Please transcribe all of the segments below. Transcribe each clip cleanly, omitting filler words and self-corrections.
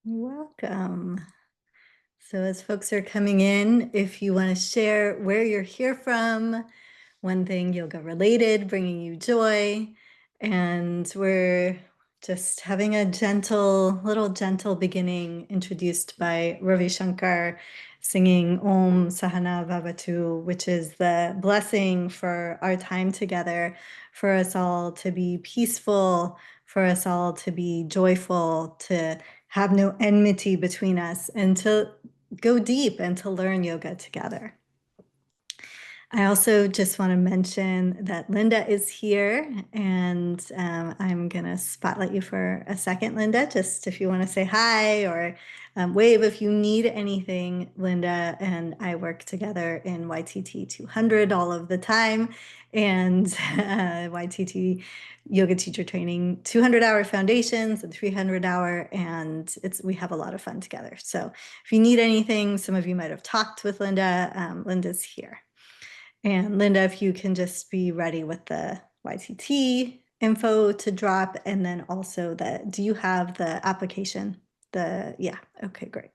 Welcome. So, as folks are coming in, if you want to share where you're here from, one thing yoga related, bringing you joy, and we're just having a little gentle beginning introduced by Ravi Shankar singing Om Sahana Vavatu, which is the blessing for our time together, for us all to be peaceful, for us all to be joyful, to have no enmity between us, and to go deep and to learn yoga together. I also just want to mention that Linda is here, and I'm going to spotlight you for a second, Linda, just if you want to say hi or wave if you need anything. Linda and I work together in YTT 200 all of the time, and YTT yoga teacher training, 200-hour foundations and 300-hour, and we have a lot of fun together. So if you need anything, some of you might have talked with Linda. Linda's here. And Linda, if you can just be ready with the YTT info to drop, and then also do you have the application? Yeah, okay, great.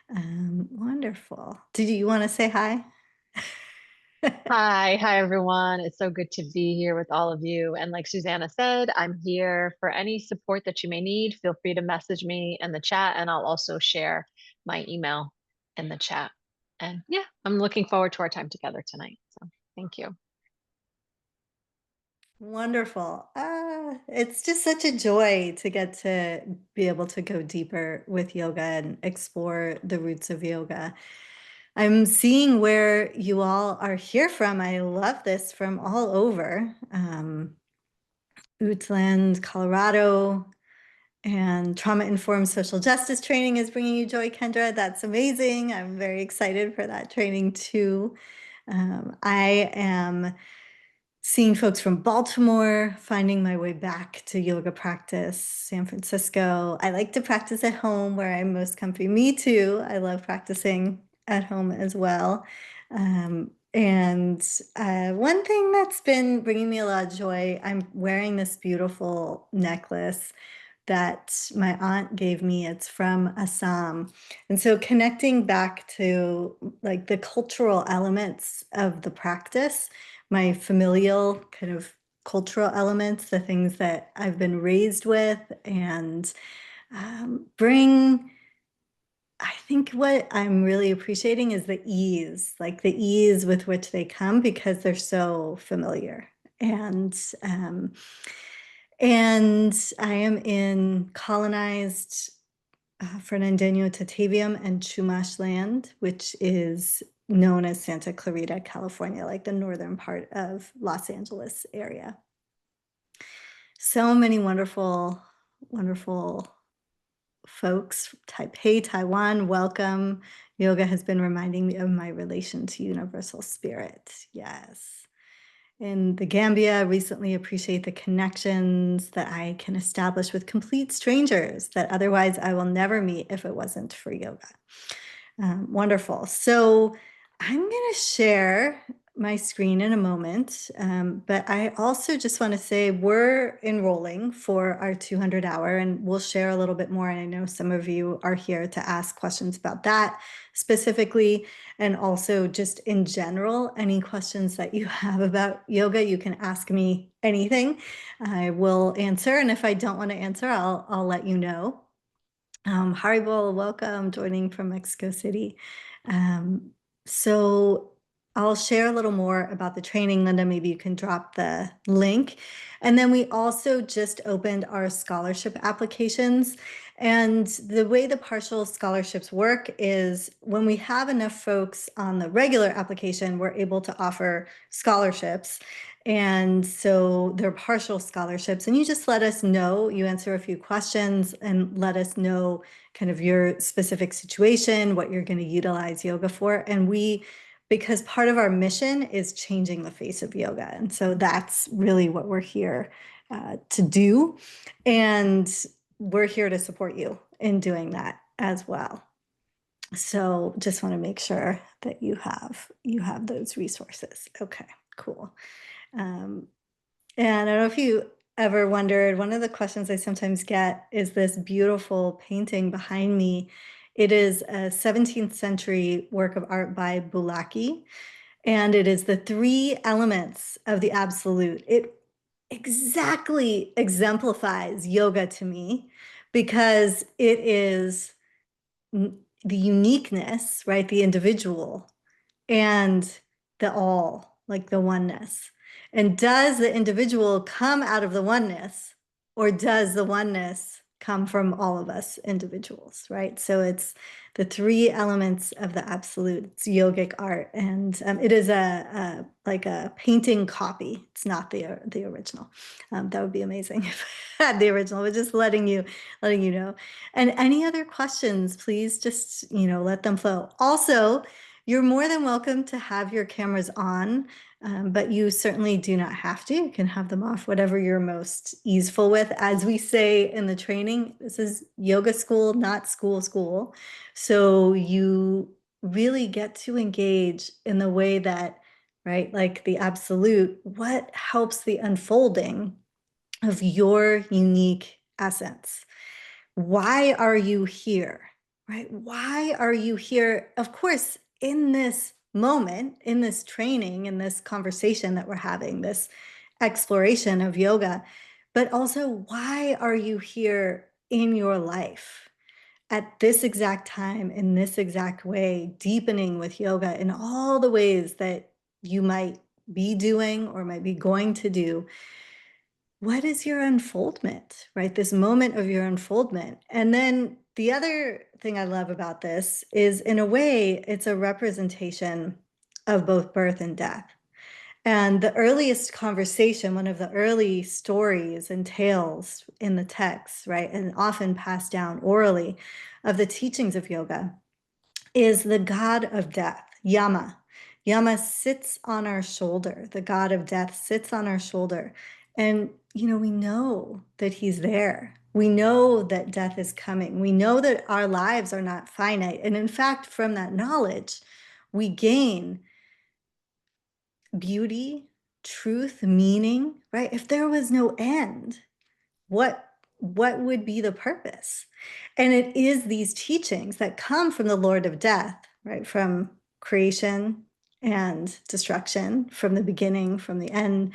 Wonderful. Did you want to say hi? Hi everyone. It's so good to be here with all of you. And like Susanna said, I'm here for any support that you may need. Feel free to message me in the chat, and I'll also share my email in the chat. And yeah, I'm looking forward to our time together tonight. So thank you. Wonderful. It's just such a joy to get to be able to go deeper with yoga and explore the roots of yoga. I'm seeing where you all are here from. I love this from all over. Outland, Colorado, and trauma-informed social justice training is bringing you joy, Kendra. That's amazing. I'm very excited for that training too. I am seeing folks from Baltimore, finding my way back to yoga practice, San Francisco. I like to practice at home where I'm most comfy. Me too. I love practicing at home as well. And one thing that's been bringing me a lot of joy, I'm wearing this beautiful necklace that my aunt gave me. It's from Assam. And so connecting back to like the cultural elements of the practice, my familial kind of cultural elements, the things that I've been raised with, and bring I think what I'm really appreciating is the ease, like the ease with which they come because they're so familiar. And um, and I am in colonized Fernandino Tatavium and Chumash land, which is known as Santa Clarita, California, like the northern part of Los Angeles area. So many wonderful, wonderful folks. Taipei, Taiwan, welcome. Yoga has been reminding me of my relation to universal spirit. Yes. In the Gambia, recently appreciate the connections that I can establish with complete strangers that otherwise I will never meet if it wasn't for yoga. Wonderful. So I'm going to share my screen in a moment, but I also just want to say we're enrolling for our 200-hour, and we'll share a little bit more. And I know some of you are here to ask questions about that specifically, and also just in general, any questions that you have about yoga, you can ask me anything. I will answer, and if I don't want to answer, I'll let you know. Haribol, welcome, joining from Mexico City. So I'll share a little more about the training. Linda, maybe you can drop the link. And then we also just opened our scholarship applications. And the way the partial scholarships work is when we have enough folks on the regular application, we're able to offer scholarships. And so they're partial scholarships, and you just let us know, you answer a few questions and let us know kind of your specific situation, what you're going to utilize yoga for. And because part of our mission is changing the face of yoga. And so that's really what we're here to do. And we're here to support you in doing that as well. So just want to make sure that you have those resources. Okay, cool. And I don't know if you ever wondered, one of the questions I sometimes get is this beautiful painting behind me. It is a 17th century work of art by Bulaki, and it is the three elements of the absolute. It exactly exemplifies yoga to me because it is the uniqueness, right? The individual and the all, like the oneness. And does the individual come out of the oneness, or does the oneness come from all of us individuals, right? So it's the three elements of the absolute. It's yogic art, and it is like a painting copy. It's not the original. That would be amazing if I had the original, but just letting you know. And any other questions, please just let them flow. Also, you're more than welcome to have your cameras on, but you certainly do not have to. You can have them off, whatever you're most easeful with. As we say in the training, this is yoga school, not school. So you really get to engage in the way that, right, like the absolute, what helps the unfolding of your unique essence. Why are you here? Right? Why are you here? Of course, in this moment, in this training, in this conversation that we're having, this exploration of yoga, but also why are you here in your life at this exact time, in this exact way, deepening with yoga in all the ways that you might be doing or might be going to do? What is your unfoldment, right? This moment of your unfoldment. And then the other thing I love about this is, in a way, it's a representation of both birth and death. And the earliest conversation, one of the early stories and tales in the text, right, and often passed down orally, of the teachings of yoga, is the god of death, Yama. Yama sits on our shoulder. The god of death sits on our shoulder. And, we know that he's there. We know that death is coming. We know that our lives are not finite. And in fact, from that knowledge, we gain beauty, truth, meaning, right? If there was no end, what would be the purpose? And it is these teachings that come from the Lord of Death, right? From creation and destruction, from the beginning, from the end,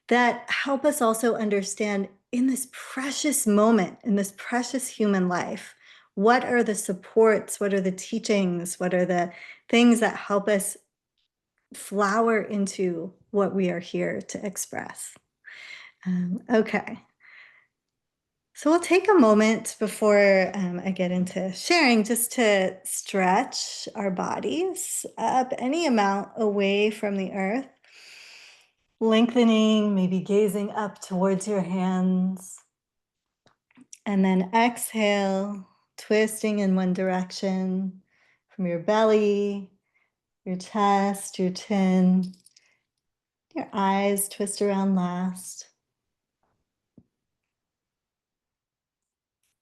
that help us also understand, in this precious moment, in this precious human life, what are the supports, what are the teachings, what are the things that help us flower into what we are here to express. Okay. So we'll take a moment before I get into sharing, just to stretch our bodies up any amount away from the earth, lengthening, maybe gazing up towards your hands, and then exhale, twisting in one direction from your belly, your chest, your chin, your eyes twist around last.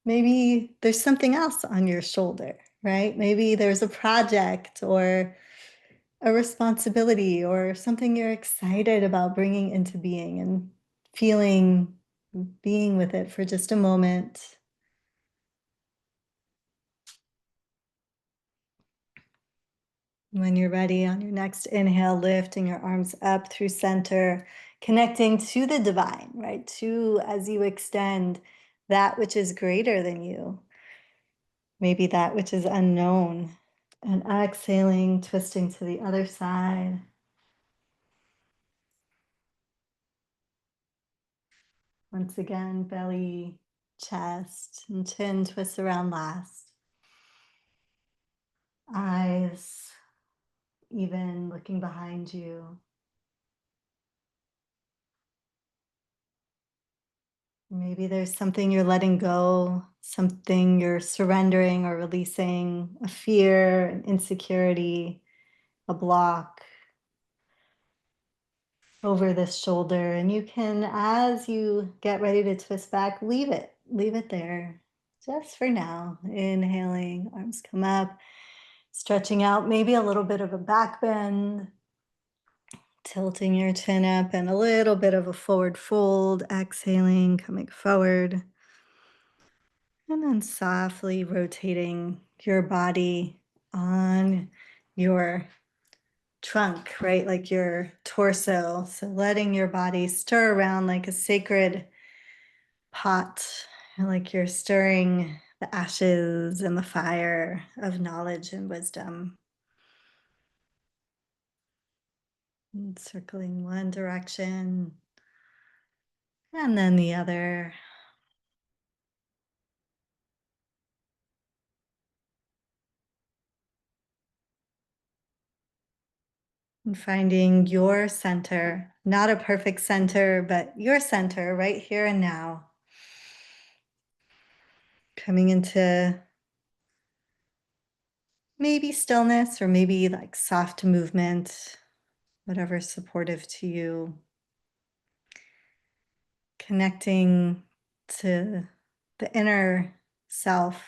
Maybe there's something else on your shoulder, right? Maybe there's a project or a responsibility or something you're excited about bringing into being, and being with it for just a moment. When you're ready, on your next inhale, lifting your arms up through center, connecting to the divine, right? To, as you extend, that which is greater than you, maybe that which is unknown. And exhaling, twisting to the other side. Once again, belly, chest, and chin twist around last. Eyes even, looking behind you. Maybe there's something you're letting go, something you're surrendering or releasing, a fear, an insecurity, a block over this shoulder. And you can, as you get ready to twist back, leave it there just for now. Inhaling, arms come up, stretching out, maybe a little bit of a back bend, Tilting your chin up and a little bit of a forward fold, exhaling, coming forward. And then softly rotating your body on your trunk, right? Like your torso. So letting your body stir around like a sacred pot, like you're stirring the ashes and the fire of knowledge and wisdom. And circling one direction and then the other. And finding your center, not a perfect center, but your center right here and now. Coming into maybe stillness or maybe like soft movement, whatever's supportive to you. Connecting to the inner self,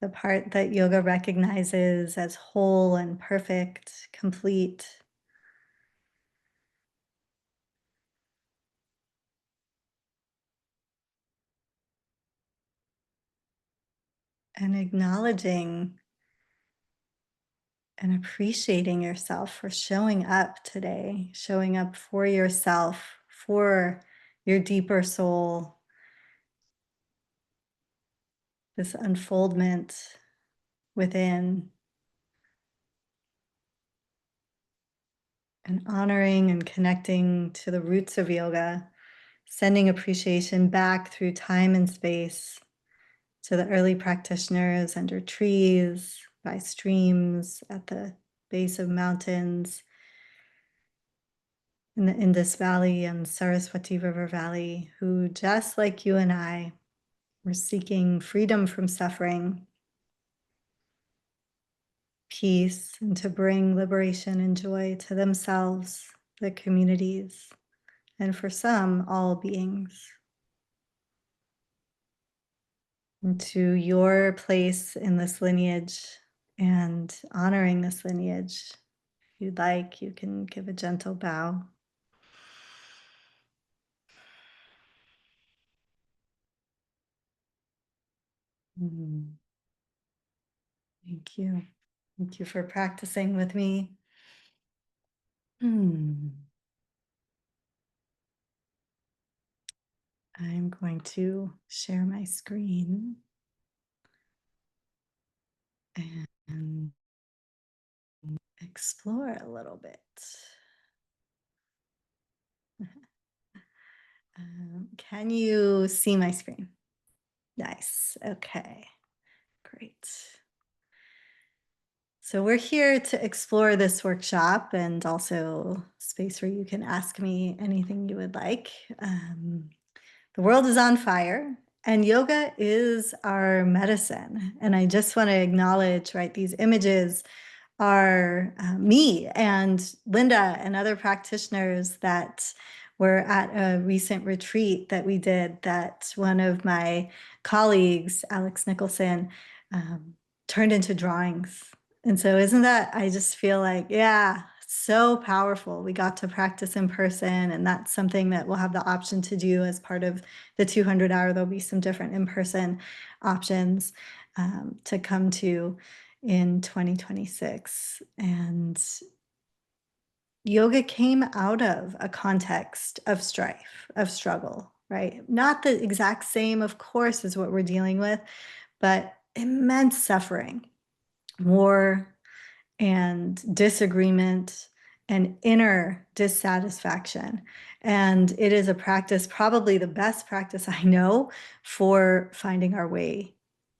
the part that yoga recognizes as whole and perfect, complete, and acknowledging and appreciating yourself for showing up today, showing up for yourself, for your deeper soul, this unfoldment within, and honoring and connecting to the roots of yoga, sending appreciation back through time and space to the early practitioners under trees, by streams, at the base of mountains, in the Indus Valley and Saraswati River Valley, who, just like you and I, were seeking freedom from suffering, peace, and to bring liberation and joy to themselves, the communities, and for some, all beings. And to your place in this lineage and honoring this lineage, if you'd like, you can give a gentle bow. Mm, thank you. Thank you for practicing with me. Hmm. I'm going to share my screen and explore a little bit. Can you see my screen? Nice. Okay, great. So we're here to explore this workshop and also space where you can ask me anything you would like. The world is on fire and yoga is our medicine. And I just want to acknowledge, right, these images are me and Linda and other practitioners that were at a recent retreat that we did that one of my colleagues, Alex Nicholson, um, turned into drawings. And so isn't that, I just feel like, yeah, so powerful. We got to practice in person, and that's something that we'll have the option to do as part of the 200 hour. There'll be some different in-person options to come to in 2026. And yoga came out of a context of strife, of struggle, right? Not the exact same, of course, as what we're dealing with, but immense suffering, war, and disagreement and inner dissatisfaction. And it is a practice, probably the best practice I know, for finding our way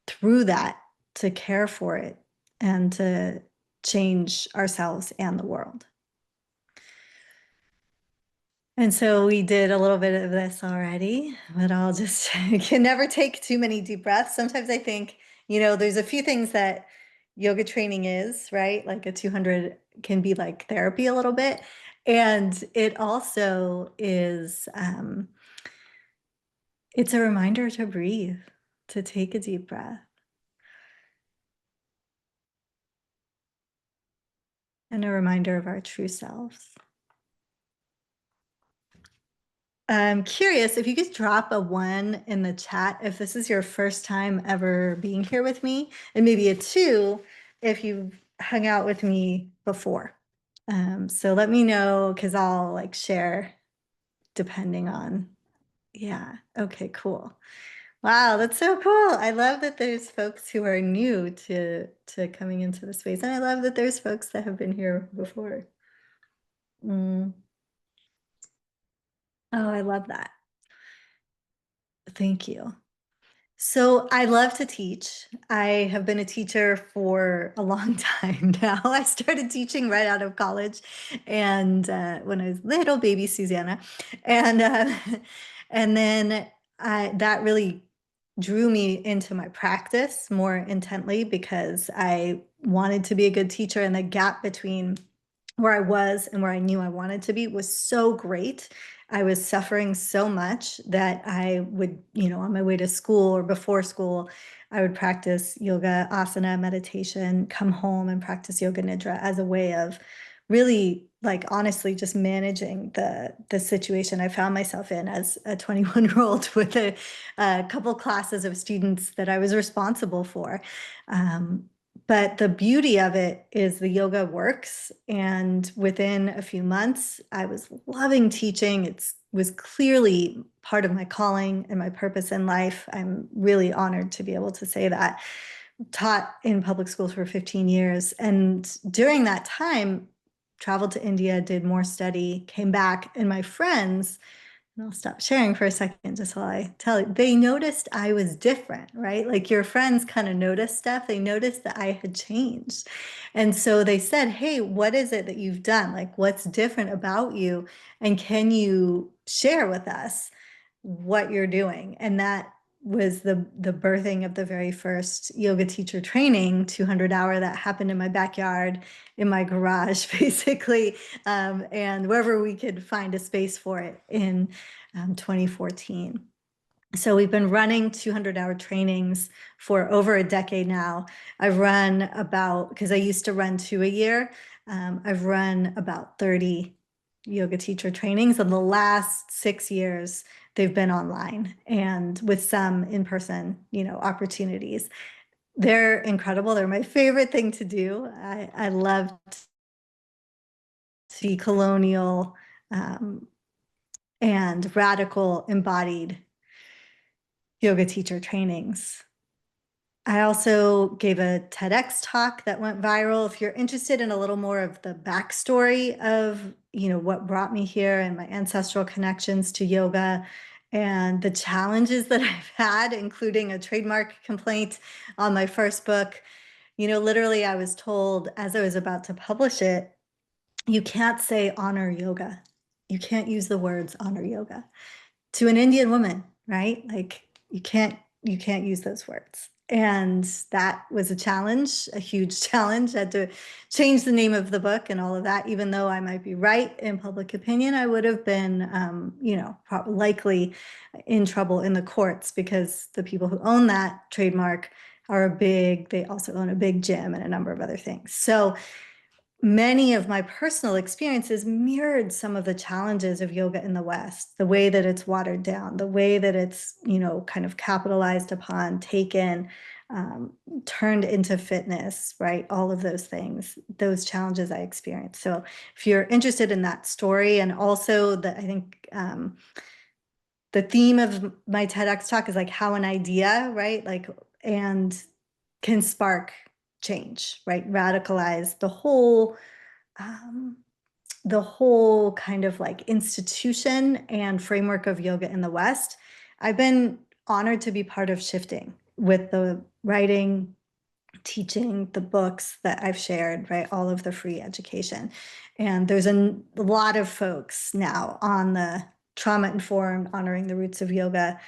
through that, to care for it and to change ourselves and the world. And so we did a little bit of this already, but I'll just, you can never take too many deep breaths. Sometimes I think, there's a few things that yoga training is, right? Like a 200 can be like therapy a little bit. And it also is, it's a reminder to breathe, to take a deep breath. and a reminder of our true selves. I'm curious if you could drop a 1 in the chat if this is your first time ever being here with me, and maybe a 2 if you've hung out with me before. So let me know, because I'll like share depending on, yeah, okay, cool. Wow, that's so cool. I love that there's folks who are new to coming into the space, and I love that there's folks that have been here before. Mm. Oh, I love that. Thank you. So I love to teach. I have been a teacher for a long time now. I started teaching right out of college, and when I was little baby Susanna, and and then that really drew me into my practice more intently because I wanted to be a good teacher, and the gap between where I was and where I knew I wanted to be was so great. I was suffering so much that I would, on my way to school or before school, I would practice yoga, asana, meditation, come home and practice yoga nidra as a way of really, like, honestly just managing the situation I found myself in as a 21-year-old with a couple classes of students that I was responsible for. But the beauty of it is the yoga works. And within a few months, I was loving teaching. It was clearly part of my calling and my purpose in life. I'm really honored to be able to say that. Taught in public schools for 15 years. And during that time, traveled to India, did more study, came back, and my friends, and I'll stop sharing for a second just while I tell you. They noticed I was different, right? Like your friends kind of noticed stuff. They noticed that I had changed. And so they said, "Hey, what is it that you've done? Like, what's different about you? And can you share with us what you're doing?" And that was the birthing of the very first yoga teacher training, 200-hour, that happened in my backyard, in my garage, basically, and wherever we could find a space for it in 2014. So we've been running 200-hour trainings for over a decade now. I've run about, because I used to run 2 a year, I've run about 30 yoga teacher trainings. In the last 6 years, they've been online and with some in-person, opportunities. They're incredible. They're my favorite thing to do. I love to be colonial and radical embodied yoga teacher trainings. I also gave a TEDx talk that went viral. If you're interested in a little more of the backstory of, what brought me here and my ancestral connections to yoga and the challenges that I've had, including a trademark complaint on my first book, literally I was told as I was about to publish it, you can't say honor yoga. You can't use the words honor yoga to an Indian woman, right? Like you can't use those words. And that was a challenge, a huge challenge. I had to change the name of the book and all of that. Even though I might be right in public opinion, I would have been, likely in trouble in the courts because the people who own that trademark they also own a big gym and a number of other things. So many of my personal experiences mirrored some of the challenges of yoga in the West, the way that it's watered down, the way that it's, kind of capitalized upon, taken, turned into fitness, right? All of those things, those challenges I experienced. So if you're interested in that story, and also I think the theme of my TEDx talk is like how an idea, right? Like, and can spark change, right? Radicalize um, the whole kind of like institution and framework of yoga in the West. I've been honored to be part of shifting with the writing, teaching, the books that I've shared, right? All of the free education. And there's a lot of folks now on the trauma-informed, honoring the roots of yoga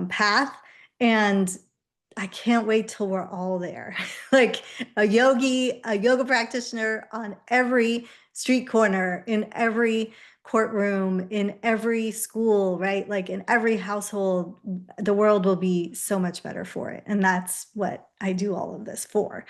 path. And I can't wait till we're all there. Like a yoga practitioner on every street corner, in every courtroom, in every school, right? Like in every household, the world will be so much better for it. And that's what I do all of this for.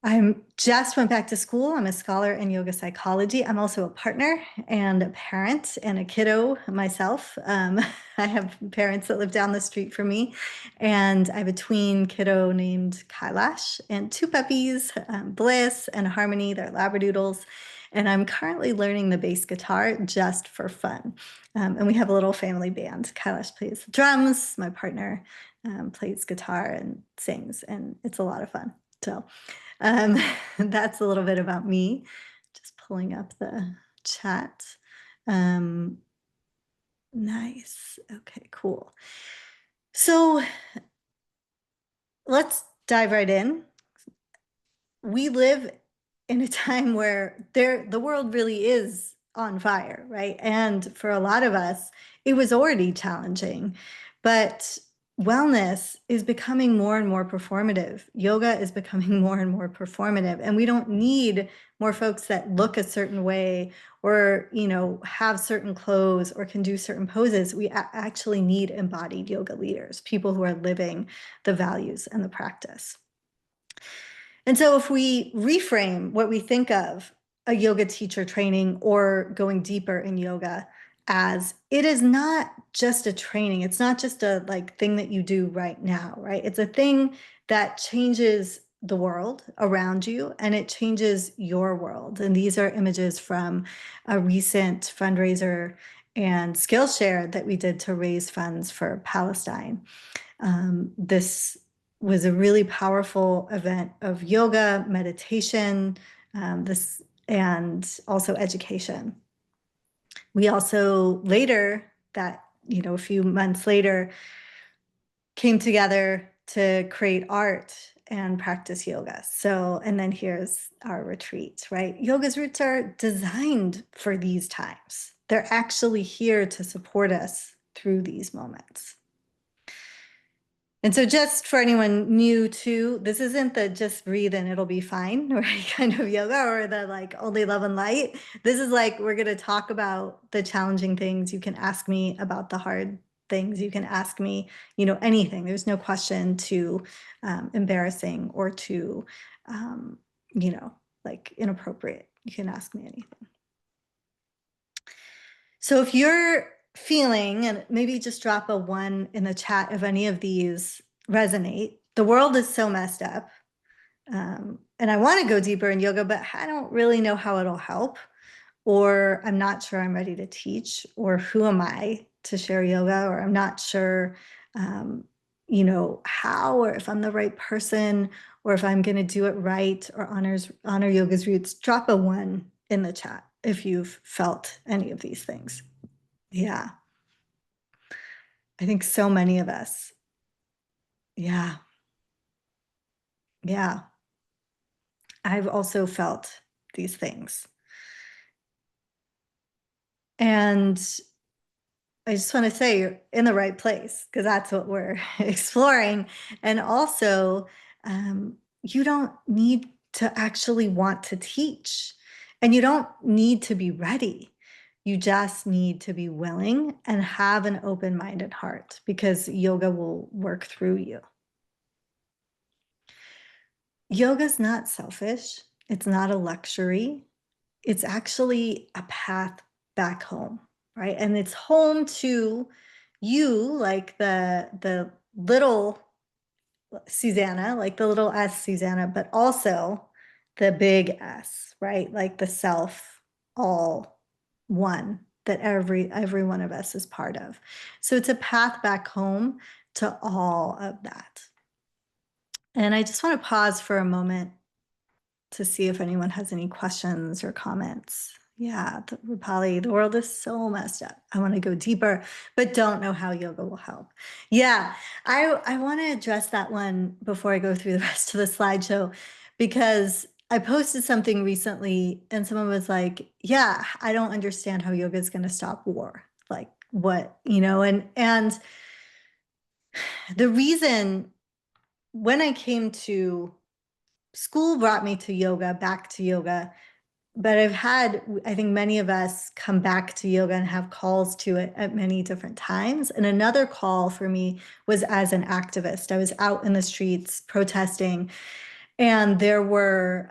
I'm just went back to school. I'm a scholar in yoga psychology. I'm also a partner and a parent and a kiddo myself. I have parents that live down the street from me, and I have a tween kiddo named Kailash and two puppies, Bliss and Harmony. They're Labradoodles. And I'm currently learning the bass guitar just for fun. And we have a little family band. Kailash plays drums. My partner plays guitar and sings, and it's a lot of fun. So um, that's a little bit about me. Just pulling up the chat. Um, nice. Okay, cool. So let's dive right in. We live in a time where the world really is on fire, right? And for a lot of us, it was already challenging, but wellness is becoming more and more performative. Yoga is becoming more and more performative, and we don't need more folks that look a certain way or, have certain clothes or can do certain poses. We actually need embodied yoga leaders, people who are living the values and the practice. And so if we reframe what we think of a yoga teacher training or going deeper in yoga as, it is not just a training. It's not just a thing that you do right now, right? It's a thing that changes the world around you, and it changes your world. And these are images from a recent fundraiser and Skillshare that we did to raise funds for Palestine. This was a really powerful event of yoga, meditation, and also education. We also later, a few months later, came together to create art and practice yoga. So, and then here's our retreat, right? Yoga's roots are designed for these times. They're actually here to support us through these moments. And so just for anyone new to, this isn't the just breathe and it'll be fine, right, kind of yoga, or the only love and light. This is we're going to talk about the challenging things. You can ask me about the hard things. You can ask me, anything. There's no question too embarrassing or too, inappropriate. You can ask me anything. So if you're feeling, and maybe just drop a 1 in the chat if any of these resonate. The world is so messed up. And I want to go deeper in yoga, but I don't really know how it'll help, or I'm not sure I'm ready to teach, or who am I to share yoga, or I'm not sure, how, or if I'm the right person, or if I'm going to do it right, or honor yoga's roots. Drop a 1 in the chat if you've felt any of these things. Yeah. I think so many of us. Yeah. Yeah. I've also felt these things. And I just want to say you're in the right place, because that's what we're exploring. And also, you don't need to actually want to teach, and you don't need to be ready. You just need to be willing and have an open-minded heart, because yoga will work through you. Yoga's not selfish. It's not a luxury. It's actually a path back home, right? And it's home to you, like the little Susanna, like the little S Susanna, but also the big S, right? Like the self, all one that every one of us is part of. So it's a path back home to all of that. And I just want to pause for a moment to see if anyone has any questions or comments. Yeah, Rupali, the world is so messed up. I want to go deeper, but don't know how yoga will help. Yeah, I want to address that one before I go through the rest of the slideshow, because I posted something recently and someone was like, yeah, I don't understand how yoga is going to stop war. Like what, and the reason, when I came to school brought me to yoga, back to yoga, but I think many of us come back to yoga and have calls to it at many different times. And another call for me was as an activist. I was out in the streets protesting, And there were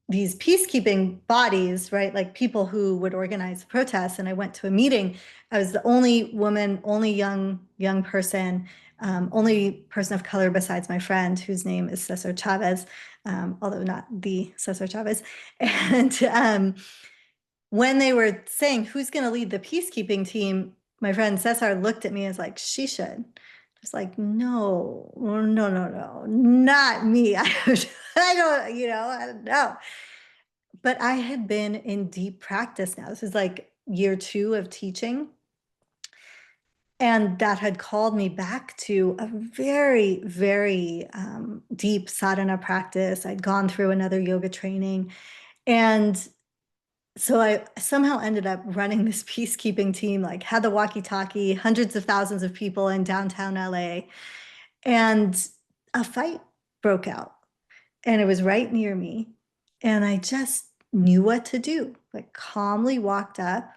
these peacekeeping bodies, right? Like people who would organize protests. And I went to a meeting. I was the only woman, only young person, only person of color besides my friend, whose name is Cesar Chavez, although not the Cesar Chavez. And when they were saying who's going to lead the peacekeeping team, my friend Cesar looked at me and was like, she should. I was like, no, no, no, no, not me. I don't, I don't know. But I had been in deep practice now. This is like year 2 of teaching. And that had called me back to a very, very deep sadhana practice. I'd gone through another yoga training. And so I somehow ended up running this peacekeeping team, like had the walkie-talkie, hundreds of thousands of people in downtown LA, and a fight broke out, and it was right near me, and I just knew what to do. Like calmly walked up.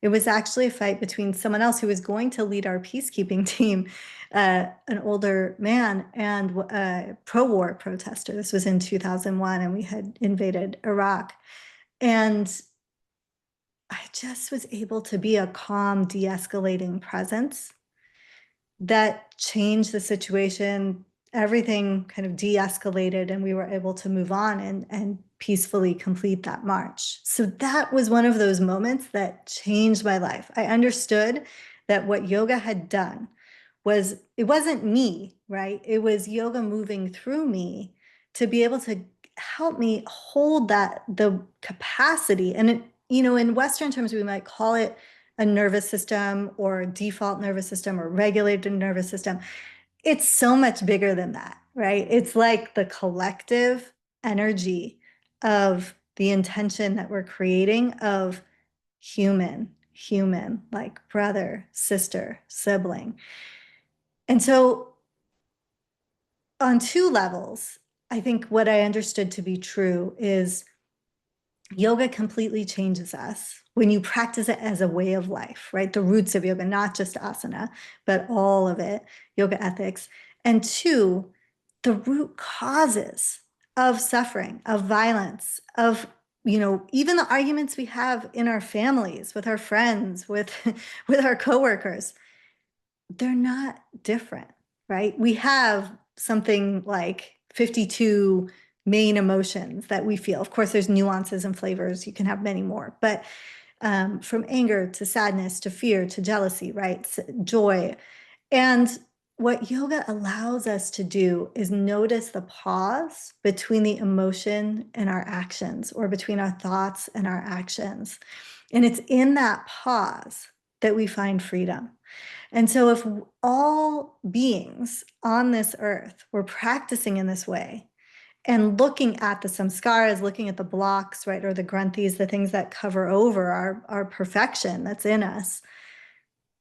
It was actually a fight between someone else who was going to lead our peacekeeping team, an older man, and a pro-war protester. This was in 2001, and we had invaded Iraq. And I just was able to be a calm, de-escalating presence that changed the situation. Everything kind of de-escalated and we were able to move on and peacefully complete that march. So that was one of those moments that changed my life. I understood that what yoga had done was, it wasn't me, right? It was yoga moving through me to be able to help me hold the capacity. And in Western terms, we might call it a nervous system or default nervous system or regulated nervous system. It's so much bigger than that, right? It's like the collective energy of the intention that we're creating of human, like brother, sister, sibling. And so on 2 levels, I think what I understood to be true is yoga completely changes us when you practice it as a way of life, right? The roots of yoga, not just asana, but all of it, yoga ethics. And 2, the root causes of suffering, of violence, of even the arguments we have in our families, with our friends, with with our coworkers, they're not different, right? We have something like 52 main emotions that we feel. Of course, there's nuances and flavors. You can have many more, but from anger to sadness to fear to jealousy, right? Joy. And what yoga allows us to do is notice the pause between the emotion and our actions, or between our thoughts and our actions. And it's in that pause that we find freedom. And so if all beings on this earth were practicing in this way and looking at the samskaras, looking at the blocks, right, or the granthis, the things that cover over our perfection that's in us,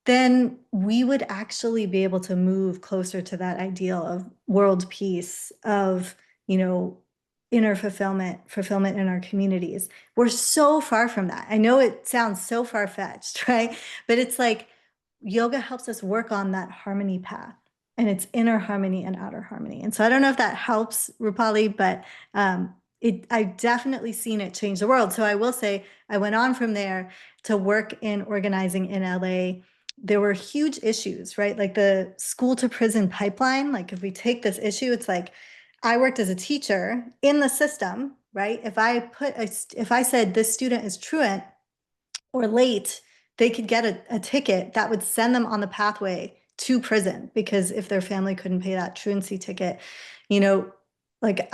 then we would actually be able to move closer to that ideal of world peace, of, inner fulfillment in our communities. We're so far from that. I know it sounds so far-fetched, right? But it's like yoga helps us work on that harmony path, and it's inner harmony and outer harmony. And so I don't know if that helps, Rupali, but I've definitely seen it change the world. So I will say I went on from there to work in organizing in LA. There were huge issues, right? Like the school to prison pipeline. Like if we take this issue, it's like I worked as a teacher in the system, right? If I said this student is truant or late, they could get a ticket that would send them on the pathway to prison, because if their family couldn't pay that truancy ticket, you know, like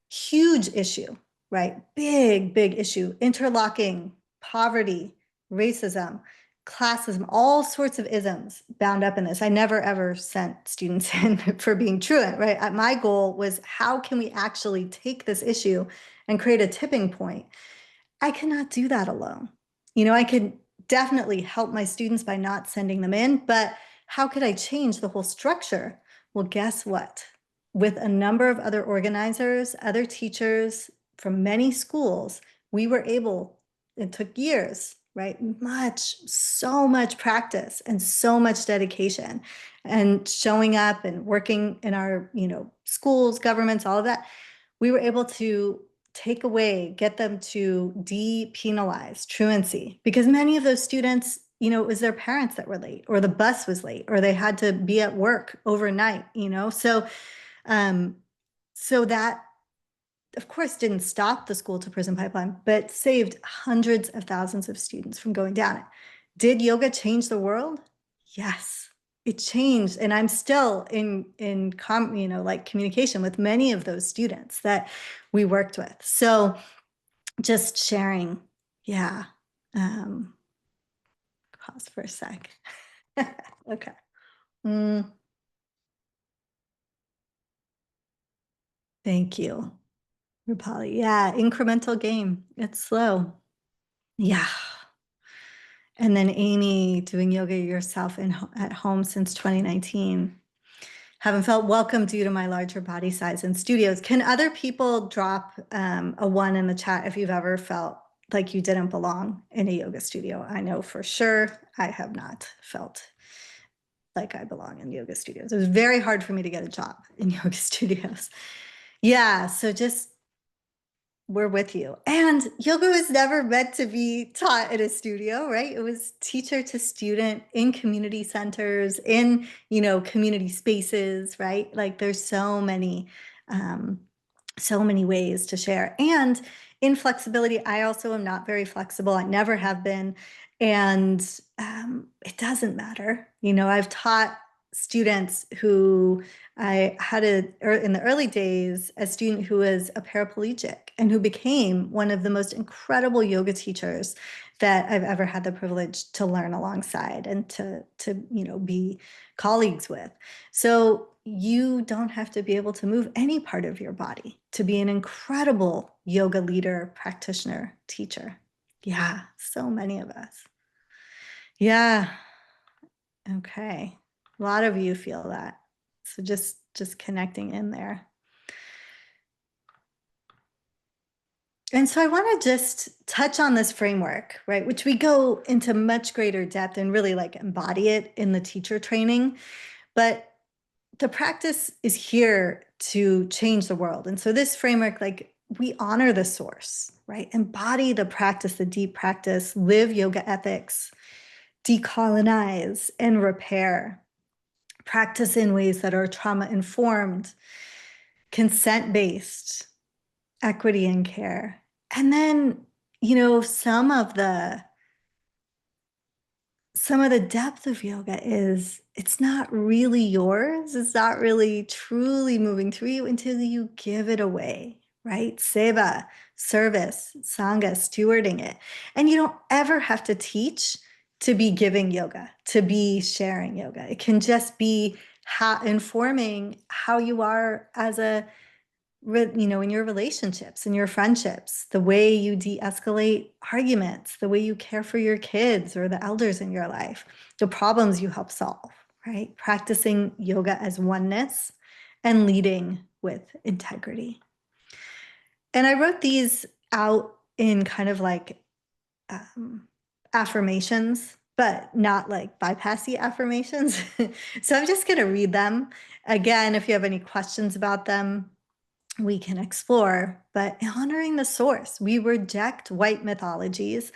huge issue, right? Big, big issue. Interlocking poverty, racism, classism, all sorts of isms bound up in this. I never ever sent students in for being truant, right? My goal was, how can we actually take this issue and create a tipping point? I cannot do that alone. I could definitely help my students by not sending them in, but how could I change the whole structure? Well, guess what? With a number of other organizers, other teachers from many schools, we were able, it took years, right? So much practice and so much dedication and showing up and working in our, schools, governments, all of that. We were able to get them to depenalize truancy because many of those students, it was their parents that were late or the bus was late or they had to be at work overnight, um, so that of course didn't stop the school to prison pipeline, but saved hundreds of thousands of students from going down it. Did yoga change the world? Yes, it changed. And I'm still like communication with many of those students that we worked with. So just sharing. Yeah. Um, pause for a sec. Okay. Mm, thank you, Rupali. Yeah, incremental game. It's slow. Yeah. And then Amy doing yoga yourself at home since 2019. Haven't felt welcome due to my larger body size in studios. Can other people drop a 1 in the chat if you've ever felt like you didn't belong in a yoga studio? I know for sure I have not felt like I belong in yoga studios. It was very hard for me to get a job in yoga studios. Yeah, so just we're with you. And yoga was never meant to be taught in a studio, right? It was teacher to student in community centers, in, community spaces, right? Like there's um, so many ways to share. And in flexibility, I also am not very flexible. I never have been. And it doesn't matter. I've taught students who I had in the early days, a student who was a paraplegic and who became one of the most incredible yoga teachers that I've ever had the privilege to learn alongside and to be colleagues with. So you don't have to be able to move any part of your body to be an incredible yoga leader, practitioner, teacher. Yeah, so many of us. Yeah. Okay. A lot of you feel that. So just connecting in there. And so I want to just touch on this framework, right? Which we go into much greater depth and really like embody it in the teacher training. But the practice is here to change the world. And so this framework, like we honor the source, right? Embody the practice, the deep practice, live yoga ethics, decolonize and repair, practice in ways that are trauma informed, consent based, equity and care. And then, some of the depth of yoga is it's not really yours. It's not really truly moving through you until you give it away, right? Seva, service, sangha, stewarding it. And you don't ever have to teach to be giving yoga, to be sharing yoga. It can just be informing how you are as in your relationships, in your friendships, the way you de-escalate arguments, the way you care for your kids or the elders in your life, the problems you help solve, right? Practicing yoga as oneness and leading with integrity. And I wrote these out in kind of like affirmations, but not like bypassy affirmations. So I'm just going to read them. Again, if you have any questions about them, we can explore, but honoring the source. We reject white mythologies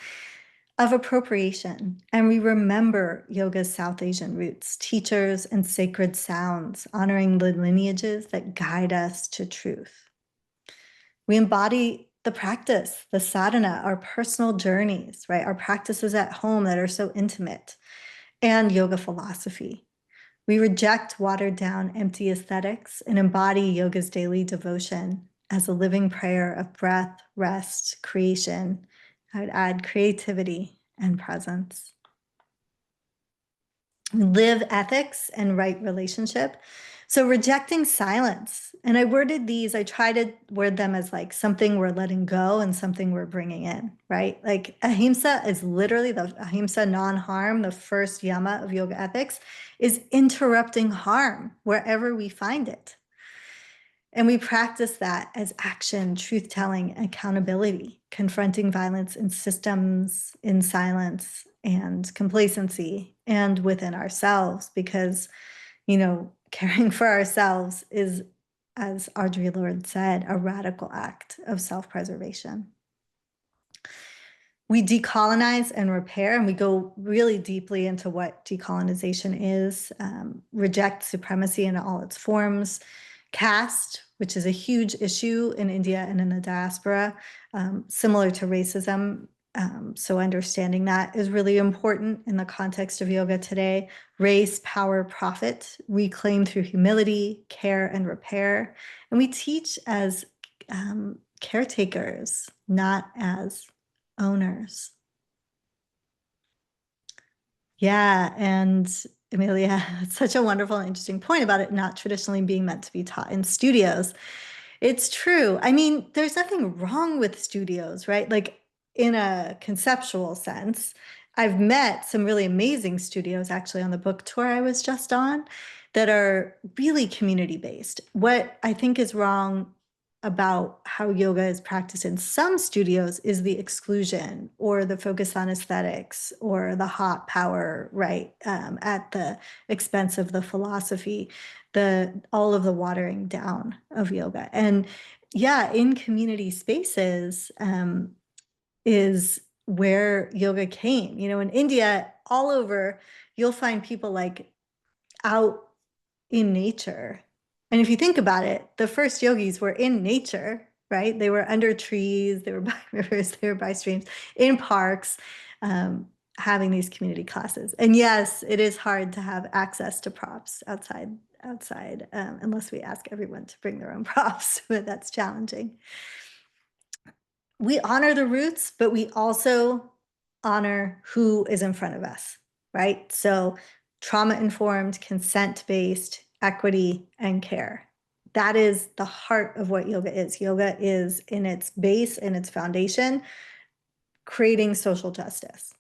of appropriation, and we remember yoga's South Asian roots, teachers, and sacred sounds, honoring the lineages that guide us to truth. We embody the practice, the sadhana, our personal journeys, right? Our practices at home that are so intimate, and yoga philosophy. We reject watered down, empty aesthetics and embody yoga's daily devotion as a living prayer of breath, rest, creation. I would add creativity and presence. We live ethics and right relationship. So rejecting silence. And I try to word them as like something we're letting go and something we're bringing in, right? Like ahimsa is literally the ahimsa non-harm, the first yama of yoga ethics is interrupting harm wherever we find it. And we practice that as action, truth-telling, accountability, confronting violence in systems, in silence, and complacency, and within ourselves, because, caring for ourselves is, as Audre Lorde said, a radical act of self-preservation. We decolonize and repair, and we go really deeply into what decolonization is, reject supremacy in all its forms, caste, which is a huge issue in India and in the diaspora, similar to racism. So understanding that is really important in the context of yoga today. Race, power, profit, reclaim through humility, care, and repair. And we teach as caretakers, not as owners. Yeah, and Amelia, it's such a wonderful and interesting point about it not traditionally being meant to be taught in studios. It's true. I mean, there's nothing wrong with studios, right? Like in a conceptual sense, I've met some really amazing studios actually on the book tour I was just on that are really community based. What I think is wrong about how yoga is practiced in some studios is the exclusion or the focus on aesthetics or the hot power, right, at the expense of the philosophy, all of the watering down of yoga. And yeah, in community spaces is where yoga came. In India, all over, you'll find people like out in nature. And if you think about it, the first yogis were in nature, right? They were under trees, they were by rivers, they were by streams, in parks, um, having these community classes. And yes, it is hard to have access to props outside, unless we ask everyone to bring their own props, but that's challenging. We honor the roots, but we also honor who is in front of us, right? So trauma-informed, consent-based, equity, and care. That is the heart of what yoga is. Yoga is, in its base, in its foundation, creating social justice.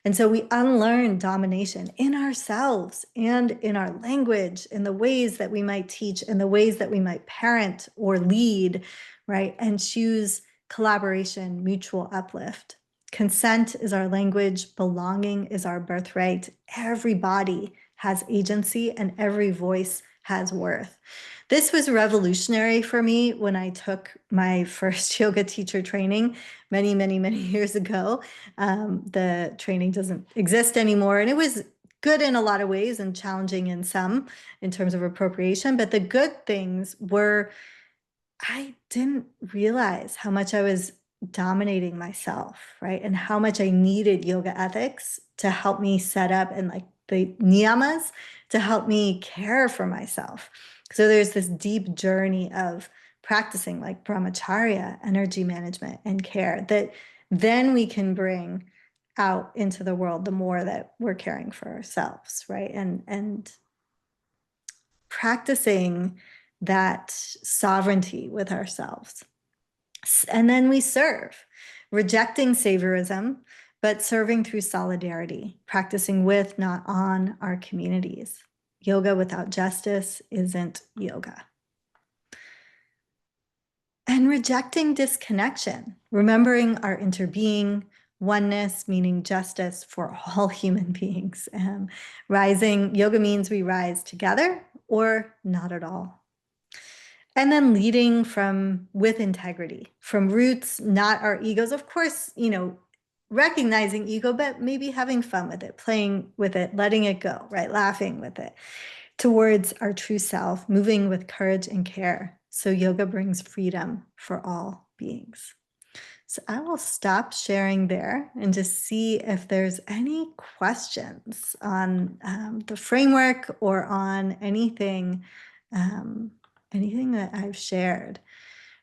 And so we unlearn domination in ourselves and in our language, in the ways that we might teach, in the ways that we might parent or lead, right? And choose collaboration, mutual uplift. Consent is our language, belonging is our birthright. Every body has agency and every voice has worth. This was revolutionary for me when I took my first yoga teacher training many, many, many years ago. The training doesn't exist anymore, and it was good in a lot of ways and challenging in some in terms of appropriation. But the good things were I didn't realize how much I was dominating myself, right? And how much I needed yoga ethics to help me set up and like the niyamas to help me care for myself. So there's this deep journey of practicing like brahmacharya, energy management, and care that then we can bring out into the world the more that we're caring for ourselves, right? And practicing that sovereignty with ourselves. And then we serve, rejecting saviorism, but serving through solidarity, practicing with, not on, our communities. Yoga without justice isn't yoga. And rejecting disconnection, remembering our interbeing, oneness, meaning justice for all human beings. Rising, yoga means we rise together or not at all. And then leading with integrity, from roots, not our egos. Of course, recognizing ego, but maybe having fun with it, playing with it, letting it go, right? Laughing with it, towards our true self, moving with courage and care. So yoga brings freedom for all beings. So I will stop sharing there and just see if there's any questions on the framework or on um, anything that I've shared.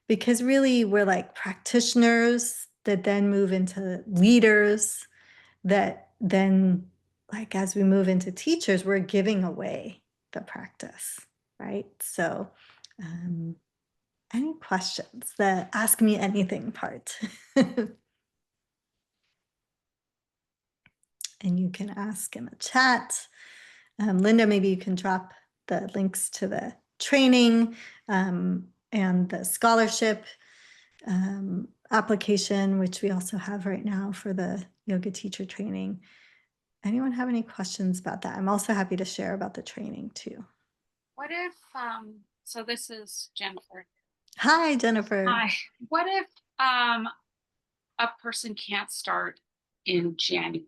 Because really we're like practitioners that then move into leaders that then, like, as we move into teachers, we're giving away the practice, right? So any questions? The ask me anything part. And you can ask in the chat. Linda, maybe you can drop the links to the training. and the scholarship application, which we also have right now for the yoga teacher training. Anyone have any questions about that? I'm also happy to share about the training too. What if, so this is Jennifer. Hi, Jennifer. Hi. What if um a person can't start in January,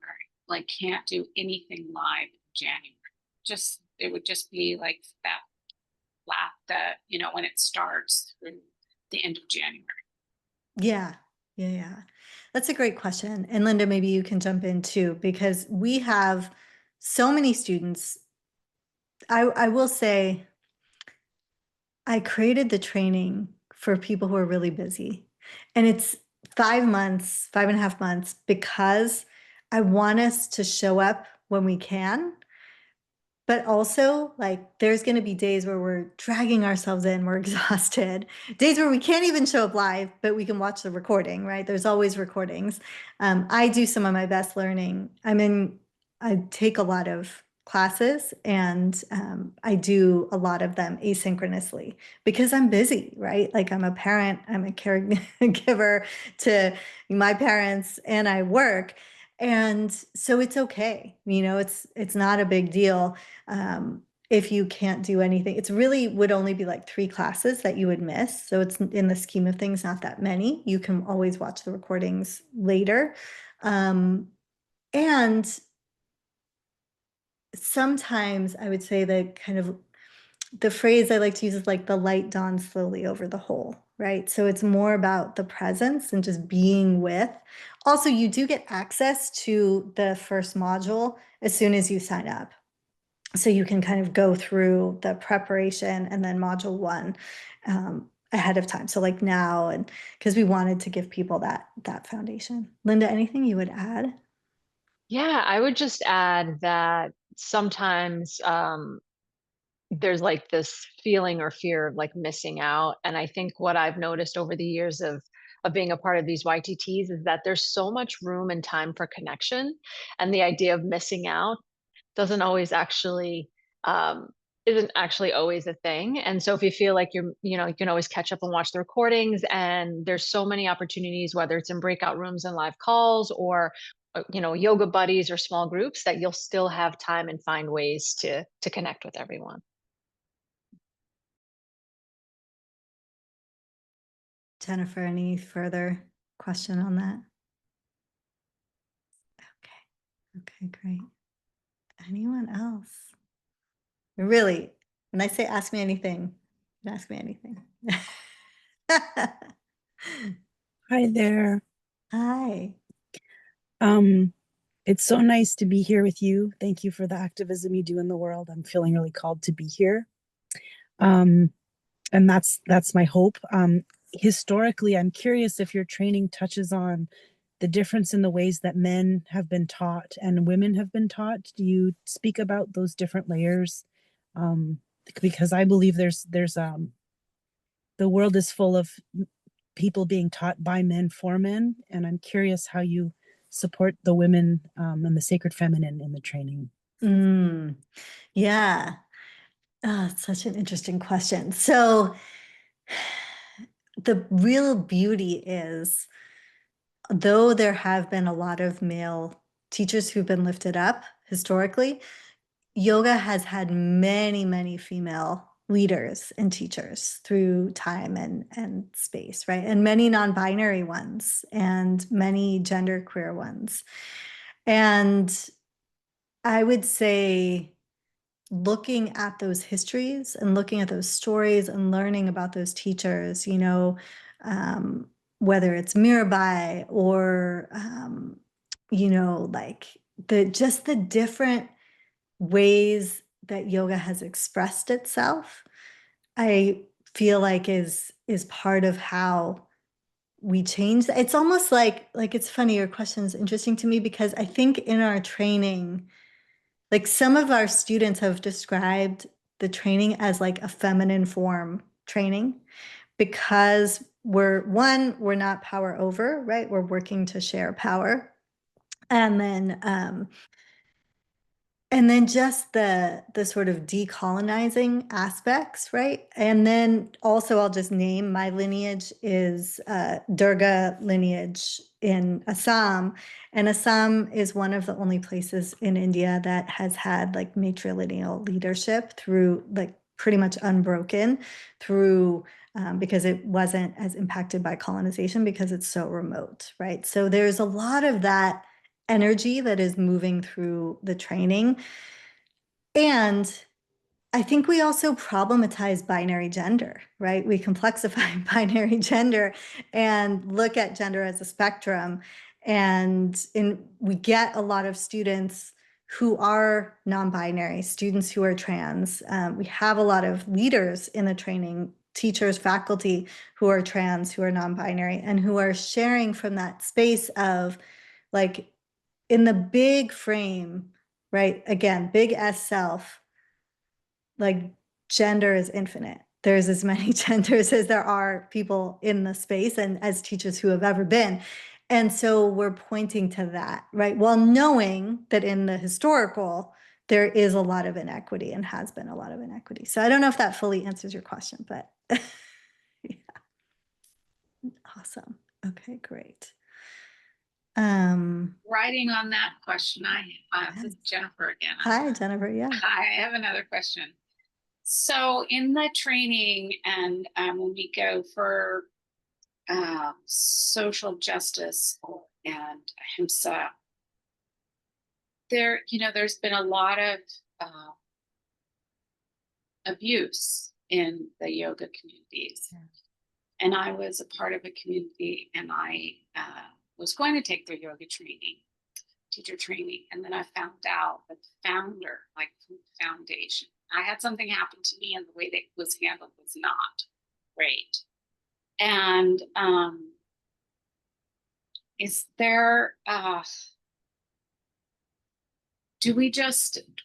like can't do anything live in January? Just it would just be like that lap that, when it starts through the end of January. Yeah, yeah. That's a great question. And Linda, maybe you can jump in too, because we have so many students. I will say I created the training for people who are really busy. And it's 5 months, 5.5 months, because I want us to show up when we can. But also, like, there's going to be days where we're dragging ourselves in, we're exhausted, days where we can't even show up live, but we can watch the recording, right? There's always recordings. I do some of my best learning. I take a lot of classes, and I do a lot of them asynchronously because I'm busy, right? Like, I'm a parent, I'm a caregiver to my parents, and I work. And so it's okay, it's not a big deal if you can't do anything. It's really would only be like 3 classes that you would miss. So it's in the scheme of things, not that many. You can always watch the recordings later. And sometimes I would say that kind of the phrase I like to use is like the light dawns slowly over the whole, right? So it's more about the presence and just being with. Also, you do get access to the first module as soon as you sign up. So you can kind of go through the preparation and then module 1 ahead of time. So like now, and because we wanted to give people that foundation. Linda, anything you would add? Yeah, I would just add that sometimes there's like this feeling or fear of like missing out. And I think what I've noticed over the years of being a part of these YTTs is that there's so much room and time for connection. And the idea of missing out doesn't always actually um isn't actually always a thing. And so if you feel like you can always catch up and watch the recordings, and there's so many opportunities, whether it's in breakout rooms and live calls, or yoga buddies or small groups, that you'll still have time and find ways to connect with everyone. Jennifer, any further question on that? Okay. Okay, great. Anyone else? Really, when I say ask me anything, ask me anything. Hi there. Hi. Um, it's so nice to be here with you. Thank you for the activism you do in the world. I'm feeling really called to be here. Um, and that's my hope. Historically, I'm curious if your training touches on the difference in the ways that men have been taught and women have been taught. Do you speak about those different layers? Because I believe there's the world is full of people being taught by men for men, and I'm curious how you support the women and the sacred feminine in the training. Mm, yeah. It's such an interesting question. So the real beauty is, though there have been a lot of male teachers who've been lifted up historically, yoga has had many, many female leaders and teachers through time and space, right? And many non-binary ones and many genderqueer ones. And I would say looking at those histories and looking at those stories and learning about those teachers, um, whether it's Mirabai or, like the different ways that yoga has expressed itself, I feel like is part of how we change. It's almost like it's funny. Your question is interesting to me because I think in our training, like some of our students have described the training as like a feminine form training because we're not power over, right? We're working to share power. And then And then just the sort of decolonizing aspects, right? And then also I'll just name my lineage is Durga lineage in Assam. And Assam is one of the only places in India that has had like matrilineal leadership through like pretty much unbroken through because it wasn't as impacted by colonization because it's so remote, right? So there's a lot of that energy that is moving through the training. And I think we also problematize binary gender, right? We complexify binary gender and look at gender as a spectrum. And we get a lot of students who are non-binary, students who are trans. We have a lot of leaders in the training, teachers, faculty who are trans, who are non-binary, and who are sharing from that space of like, in the big frame, right? Again, big S self, like gender is infinite. There's as many genders as there are people in the space and as teachers who have ever been. And so we're pointing to that, right? While knowing that in the historical, there is a lot of inequity and has been a lot of inequity. So I don't know if that fully answers your question, but yeah. Awesome. Okay, great. Writing on that question, this is Jennifer again. Hi, Jennifer. Yeah. I have another question. So in the training and when we go for social justice and ahimsa, there's been a lot of abuse in the yoga communities. Yeah. And I was a part of a community, and I was going to take their yoga training, teacher training. And then I found out that the founder, like from the foundation, I had something happen to me, and the way that it was handled was not great. And is there,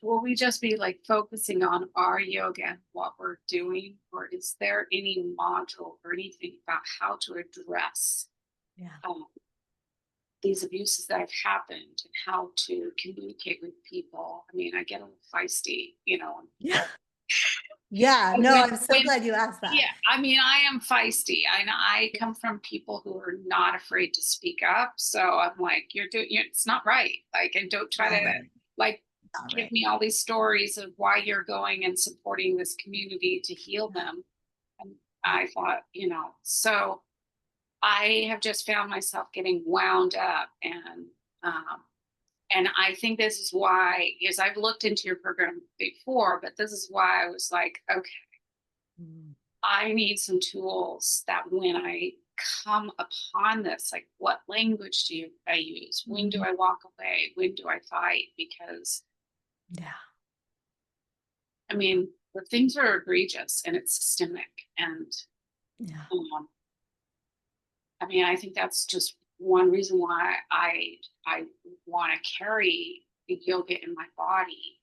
will we just be like focusing on our yoga and what we're doing? Or is there any module or anything about how to address these abuses that have happened and how to communicate with people? I mean, I get a little feisty, Yeah. Yeah, no, I'm so glad you asked that. Yeah, I mean, I am feisty. I come from people who are not afraid to speak up. So I'm like, it's not right. Like, and don't try to like give me all these stories of why you're going and supporting this community to heal them. And I thought, so I have just found myself getting wound up, and I think this is why, is I've looked into your program before, but this is why I was like, okay, I need some tools that when I come upon this, like what language do I use? When do I walk away? When do I fight? Because I mean, the things are egregious and it's systemic. And I mean, I think that's just one reason why I want to carry the yoga in my body,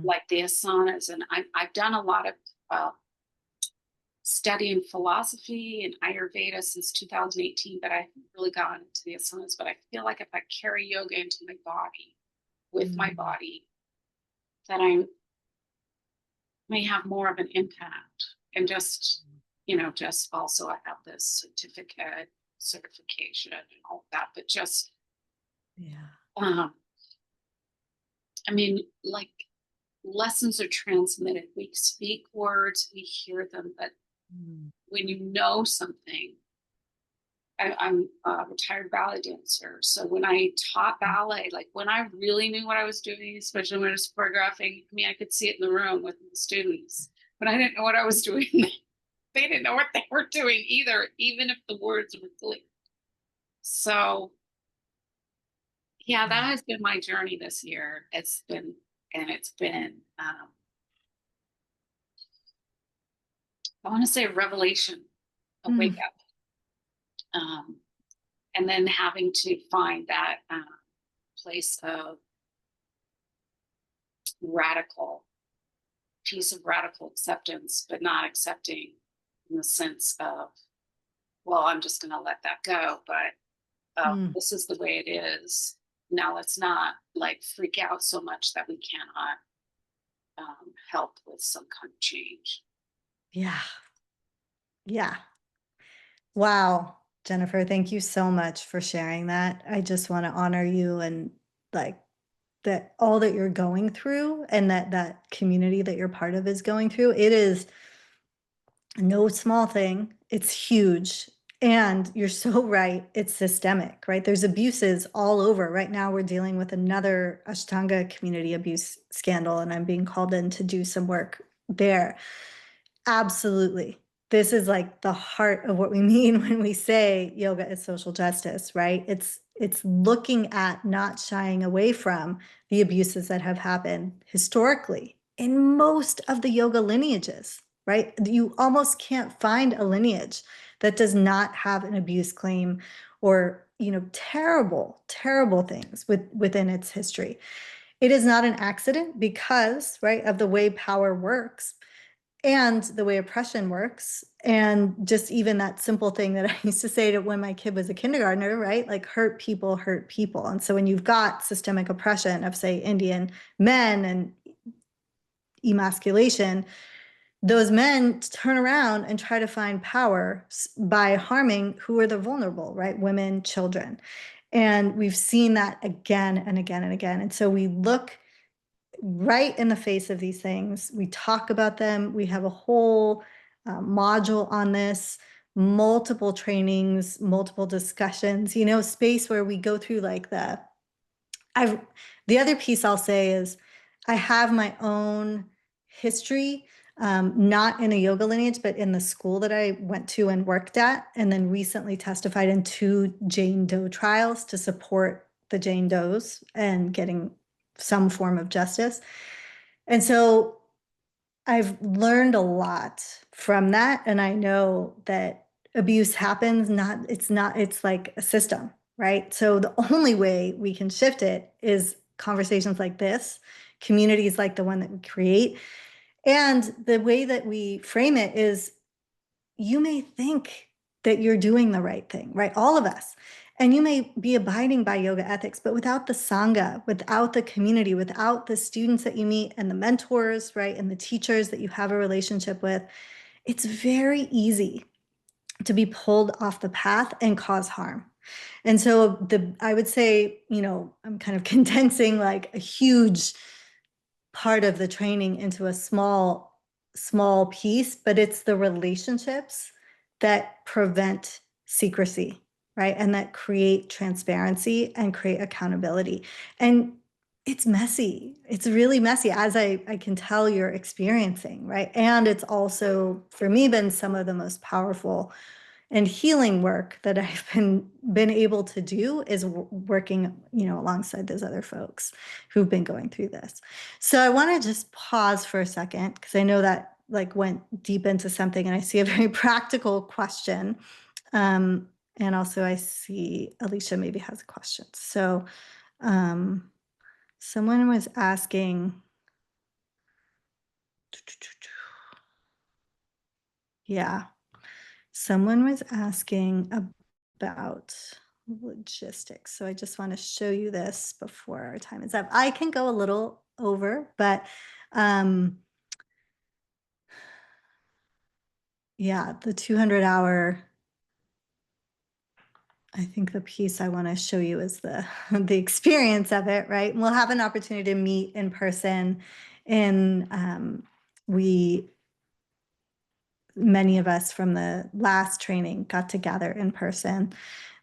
like the asanas. And I've done a lot of studying philosophy and Ayurveda since 2018, but I haven't really gotten into the asanas. But I feel like if I carry yoga into my body, with my body, that I may have more of an impact. And just, just also I have this certification and all that, but just, I mean, like lessons are transmitted. We speak words, we hear them, but when you know something, I'm a retired ballet dancer. So when I taught ballet, like when I really knew what I was doing, especially when I was choreographing, I mean, I could see it in the room with the students, but I didn't know what I was doing. They didn't know what they were doing either, even if the words were clear. So yeah, that has been my journey this year. It's been I want to say a revelation, a wake up. And then having to find that place of piece of radical acceptance, but not accepting in the sense of, well, I'm just going to let that go. But this is the way it is. now let's not like freak out so much that we cannot help with some kind of change. Yeah. Yeah. Wow. Jennifer, thank you so much for sharing that. I just want to honor you and like that all that you're going through and that community that you're part of is going through. It is no small thing. It's huge. And you're so right. It's systemic, right? There's abuses all over. Right now, we're dealing with another Ashtanga community abuse scandal, and I'm being called in to do some work there. Absolutely. This is like the heart of what we mean when we say yoga is social justice, right? It's looking at not shying away from the abuses that have happened historically in most of the yoga lineages, right? You almost can't find a lineage that does not have an abuse claim or, terrible, terrible things within its history. It is not an accident because, right, of the way power works and the way oppression works. And just even that simple thing that I used to say to when my kid was a kindergartner, right? Like hurt people hurt people. And so when you've got systemic oppression of, say, Indian men and emasculation, those men turn around and try to find power by harming who are the vulnerable, right? Women, children. And we've seen that again and again and again. And so we look right in the face of these things. We talk about them. We have a whole module on this, multiple trainings, multiple discussions, space where we go through like the other piece I'll say is I have my own history, not in a yoga lineage, but in the school that I went to and worked at, and then recently testified in 2 Jane Doe trials to support the Jane Does and getting some form of justice. And so I've learned a lot from that. And I know that abuse happens, it's like a system, right? So the only way we can shift it is conversations like this, communities like the one that we create. And the way that we frame it is you may think that you're doing the right thing, right? All of us. And you may be abiding by yoga ethics, but without the Sangha, without the community, without the students that you meet and the mentors, right? And the teachers that you have a relationship with, it's very easy to be pulled off the path and cause harm. And so I would say, I'm kind of condensing like a huge part of the training into a small piece, but it's the relationships that prevent secrecy, right? And that create transparency and create accountability. And it's messy. It's really messy, as I can tell you're experiencing, right? And it's also, for me, been some of the most powerful and healing work that I've been able to do is working, alongside those other folks who've been going through this. So I want to just pause for a second because I know that like went deep into something, and I see a very practical question. And also I see Alicia maybe has a question. So someone was asking, yeah. Someone was asking about logistics. So I just want to show you this before our time is up. I can go a little over, but yeah, the 200-hour, I think the piece I want to show you is the experience of it, right? And we'll have an opportunity to meet in person. And many of us from the last training got together in person.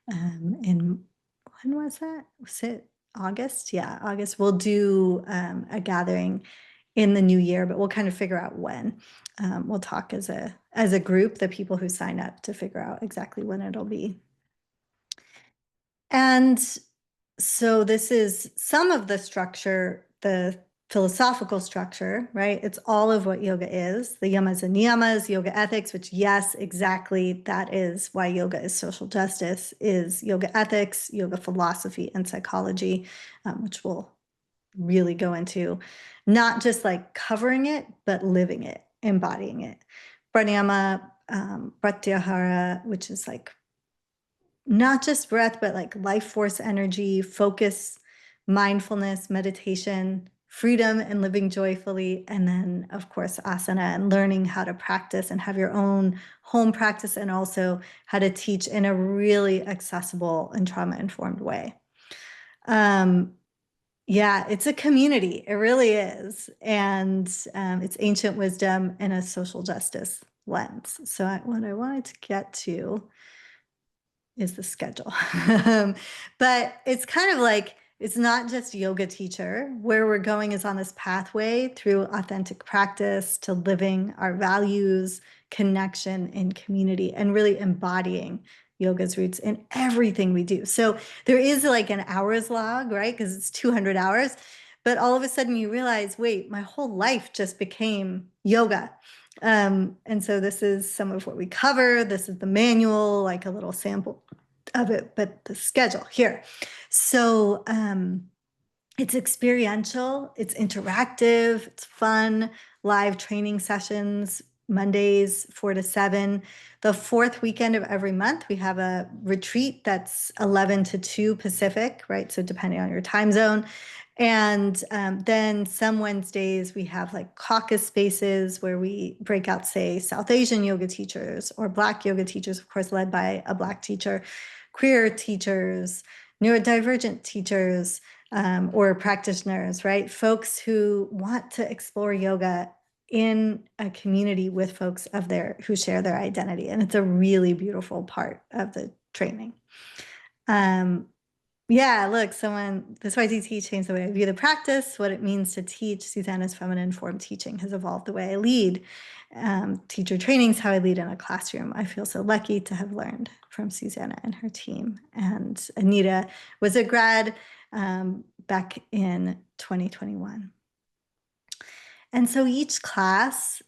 In when was that? Was it August? Yeah, August. We'll do a gathering in the new year, but we'll kind of figure out when. We'll talk as a group, the people who sign up, to figure out exactly when it'll be. And so this is some of the structure, the philosophical structure, right? It's all of what yoga is, the yamas and niyamas, yoga ethics, which, yes, exactly, that is why yoga is social justice, is yoga ethics, yoga philosophy, and psychology, which we'll really go into, not just like covering it, but living it, embodying it. Pranayama, pratyahara, which is like not just breath, but like life force energy, focus, mindfulness, meditation, freedom and living joyfully, and then of course asana and learning how to practice and have your own home practice, and also how to teach in a really accessible and trauma-informed way. Yeah, it's a community. It really is. And it's ancient wisdom and a social justice lens. So what I wanted to get to is the schedule. But it's kind of like, it's not just yoga teacher. Where we're going is on this pathway through authentic practice to living our values, connection, and community, and really embodying yoga's roots in everything we do. So there is like an hours log, right? Because it's 200 hours. But all of a sudden you realize, wait, my whole life just became yoga. And so this is some of what we cover. This is the manual, like a little sample of it, but the schedule here. So it's experiential, it's interactive, it's fun, live training sessions, Mondays 4 to 7. The fourth weekend of every month, we have a retreat that's 11 to 2 Pacific, right? So depending on your time zone. And then some Wednesdays we have like caucus spaces where we break out, say, South Asian yoga teachers or Black yoga teachers, of course, led by a Black teacher, queer teachers, neurodivergent teachers, or practitioners, right? Folks who want to explore yoga in a community with folks of who share their identity. And it's a really beautiful part of the training. Yeah, look, this YTT changed the way I view the practice, what it means to teach. Susanna's feminine-informed teaching has evolved the way I lead. Teacher training is how I lead in a classroom. I feel so lucky to have learned from Susanna and her team. And Anita was a grad back in 2021. And so each class,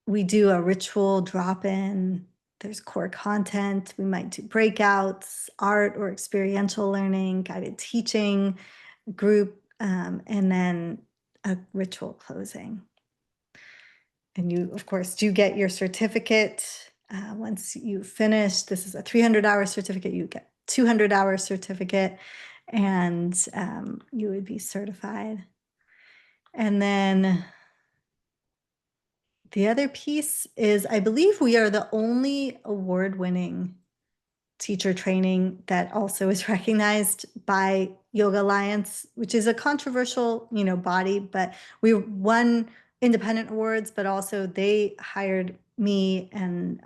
we do a ritual drop-in. There's core content. We might do breakouts, art or experiential learning, guided teaching, group, and then a ritual closing. And you, of course, do get your certificate once you finish. This is a 300-hour certificate. You get 200-hour certificate, and you would be certified. And then the other piece is, I believe we are the only award-winning teacher training that also is recognized by Yoga Alliance, which is a controversial, body, but we won independent awards, but also they hired me and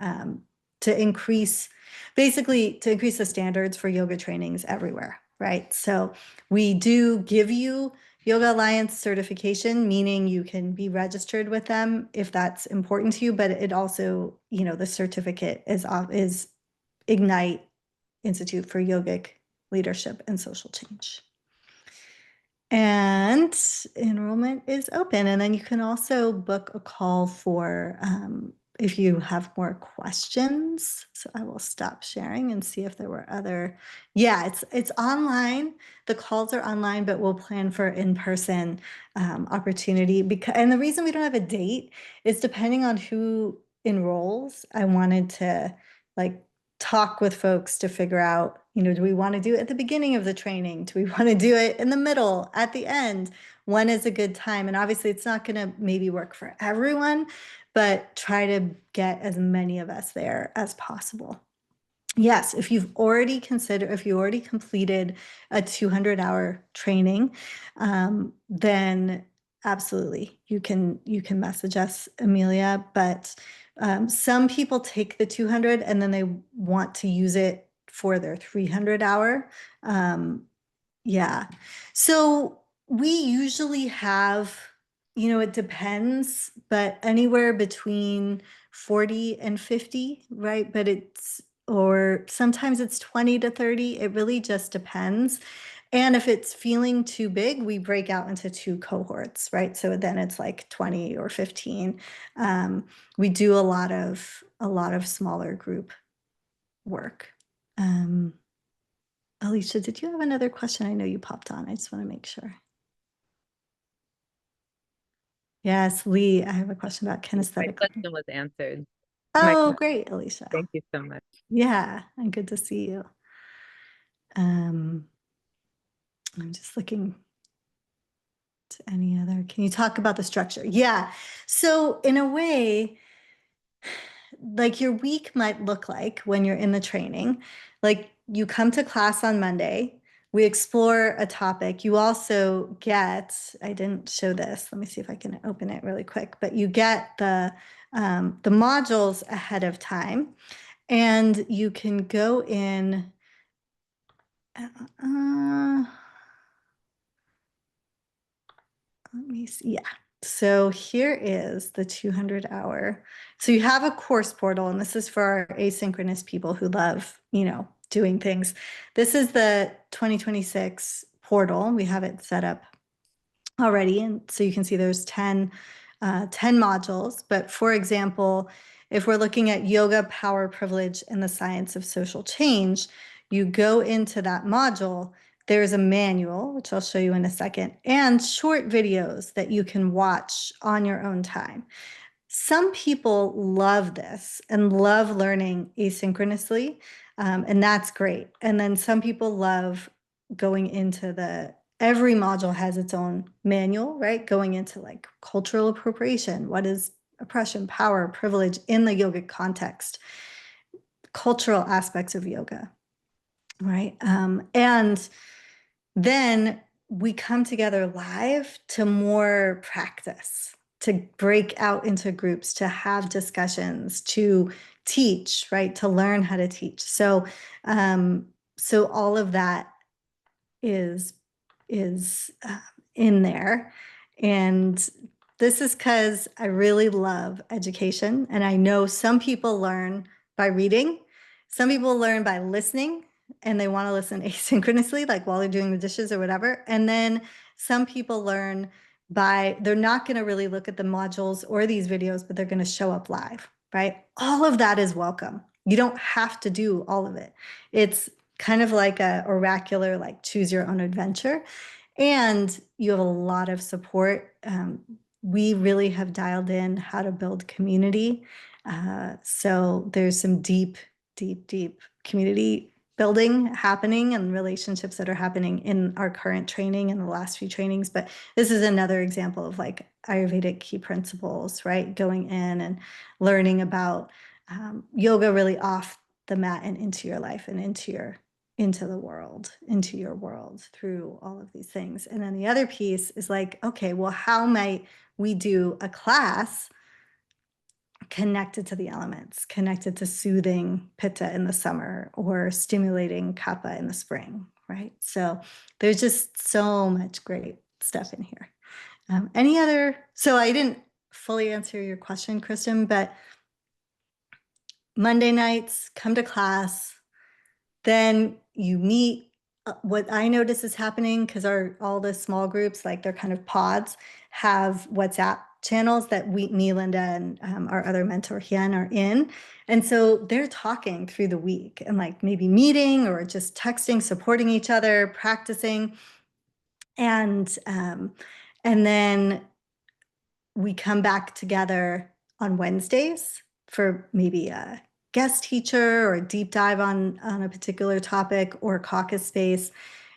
basically to increase the standards for yoga trainings everywhere, right? So we do give you Yoga Alliance certification, meaning you can be registered with them if that's important to you, but it also, the certificate is Ignite, Institute for Yogic Leadership and Social Change. And enrollment is open. And then you can also book a call for if you have more questions. So I will stop sharing and see if there were other. Yeah, it's online. The calls are online, but we'll plan for in-person opportunity. And the reason we don't have a date is depending on who enrolls. I wanted to talk with folks to figure out, do we want to do it at the beginning of the training? Do we want to do it in the middle, at the end? When is a good time? And obviously it's not going to maybe work for everyone, but try to get as many of us there as possible. Yes, if you already completed a 200-hour training, then absolutely you can message us, Amelia. But some people take the 200 and then they want to use it for their 300-hour. Yeah, so we usually have, it depends, but anywhere between 40 and 50, right? But or sometimes it's 20 to 30. It really just depends. And if it's feeling too big, we break out into 2 cohorts, right? So then it's like 20 or 15. We do a lot of smaller group work. Alicia, did you have another question? I know you popped on. I just want to make sure. Yes, Lee, I have a question about kinesthetic. My question was answered. Oh, great, Alicia. Thank you so much. Yeah, and good to see you. I'm just looking Any other? Can you talk about the structure? Yeah. So in a way, like your week might look like when you're in the training, like you come to class on Monday, we explore a topic. You also get, I didn't show this. Let me see if I can open it really quick, but you get the modules ahead of time, and you can go in. Let me see. Yeah. So here is the 200-hour. So you have a course portal, and this is for our asynchronous people who love, doing things. This is the 2026 portal. We have it set up already. And so you can see there's 10 modules. But for example, if we're looking at yoga, power, privilege, and the science of social change, you go into that module. There's a manual, which I'll show you in a second, and short videos that you can watch on your own time. Some people love this and love learning asynchronously, and that's great. And then some people love going into every module has its own manual, right? Going into like cultural appropriation. What is oppression, power, privilege in the yogic context? Cultural aspects of yoga, right? And then we come together live to more practice, to break out into groups, to have discussions, to teach, right? To learn how to teach. So all of that is in there. And this is because I really love education. And I know some people learn by reading, some people learn by listening, and they want to listen asynchronously, like while they're doing the dishes or whatever. And then some people learn they're not going to really look at the modules or these videos, but they're going to show up live, right? All of that is welcome. You don't have to do all of it. It's kind of like a oracular, like choose your own adventure. And you have a lot of support. We really have dialed in how to build community. So there's some deep community building happening and relationships that are happening in our current training and the last few trainings. But this is another example of like Ayurvedic key principles, right? Going in and learning about yoga really off the mat and into your life and into your world through all of these things. And then the other piece is like, okay, well, how might we do a class connected to the elements, connected to soothing pitta in the summer or stimulating kapha in the spring, right? So there's just so much great stuff in here. So I didn't fully answer your question, Kristen, but Monday nights, come to class, then you meet. What I notice is happening, because all the small groups, like they're kind of pods, have WhatsApp channels that me, Linda, and our other mentor, Hien, are in. And so they're talking through the week and like maybe meeting or just texting, supporting each other, practicing. And then we come back together on Wednesdays for maybe a guest teacher or a deep dive on a particular topic or caucus space.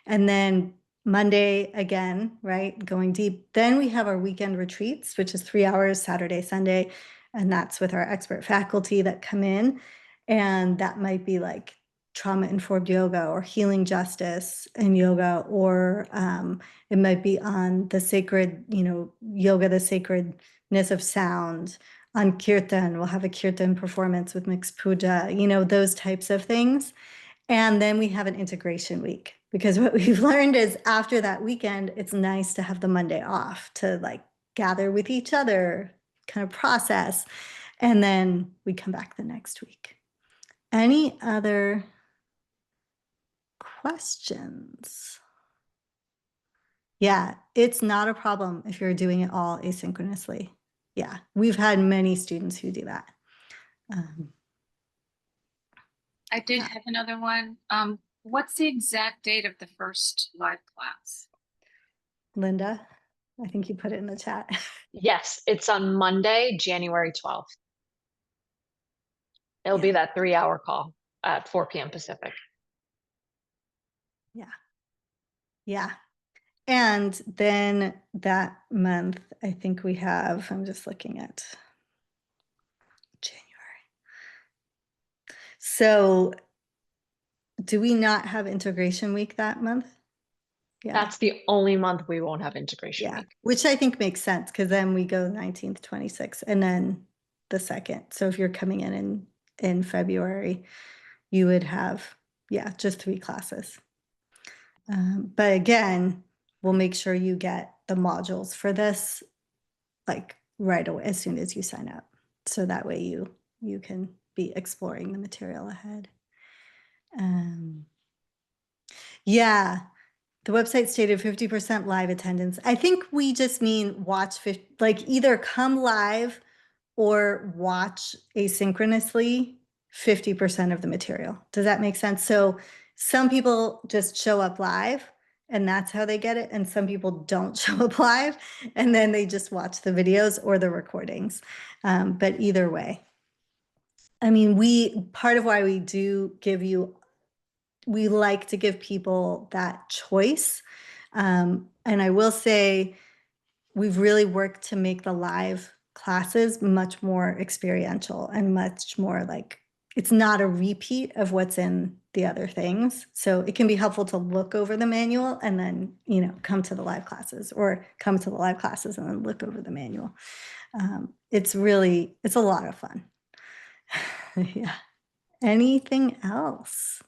And then Monday again, right, going deep. Then we have our weekend retreats, which is 3 hours, Saturday, Sunday. And that's with our expert faculty that come in. And that might be like trauma-informed yoga or healing justice in yoga, or it might be on the sacred, yoga, the sacredness of sound. On kirtan, we'll have a kirtan performance with mixed puja, those types of things. And then we have an integration week, because what we've learned is after that weekend, it's nice to have the Monday off to like gather with each other, kind of process, and then we come back the next week. Any other questions? Yeah, it's not a problem if you're doing it all asynchronously. Yeah, we've had many students who do that. I did have another one. What's the exact date of the first live class? Linda, I think you put it in the chat. Yes, it's on Monday, January 12th. It'll be that 3-hour call at 4 p.m. Pacific. Yeah. And then that month, I think we have, I'm just looking at January. So do we not have integration week that month? Yeah. That's the only month we won't have integration Yeah, week. which I think makes sense because then we go 19th, 26th, and then the 2nd. So if you're coming in February, you would have, yeah, just 3 classes. But again, we'll make sure you get the modules for this like right away as soon as you sign up. So that way you can be exploring the material ahead. Yeah, the website stated 50% live attendance. I think we just mean watch, like either come live or watch asynchronously 50% of the material. Does that make sense? So some people just show up live and that's how they get it. And some people don't show up live and then they just watch the videos or the recordings. But either way, I mean, part of why we do give you, we like to give people that choice. And I will say, we've really worked to make the live classes much more experiential and much more like, it's not a repeat of what's in the other things. So it can be helpful to look over the manual and then, come to the live classes, or come to the live classes and then look over the manual. It's a lot of fun. Yeah. Anything else?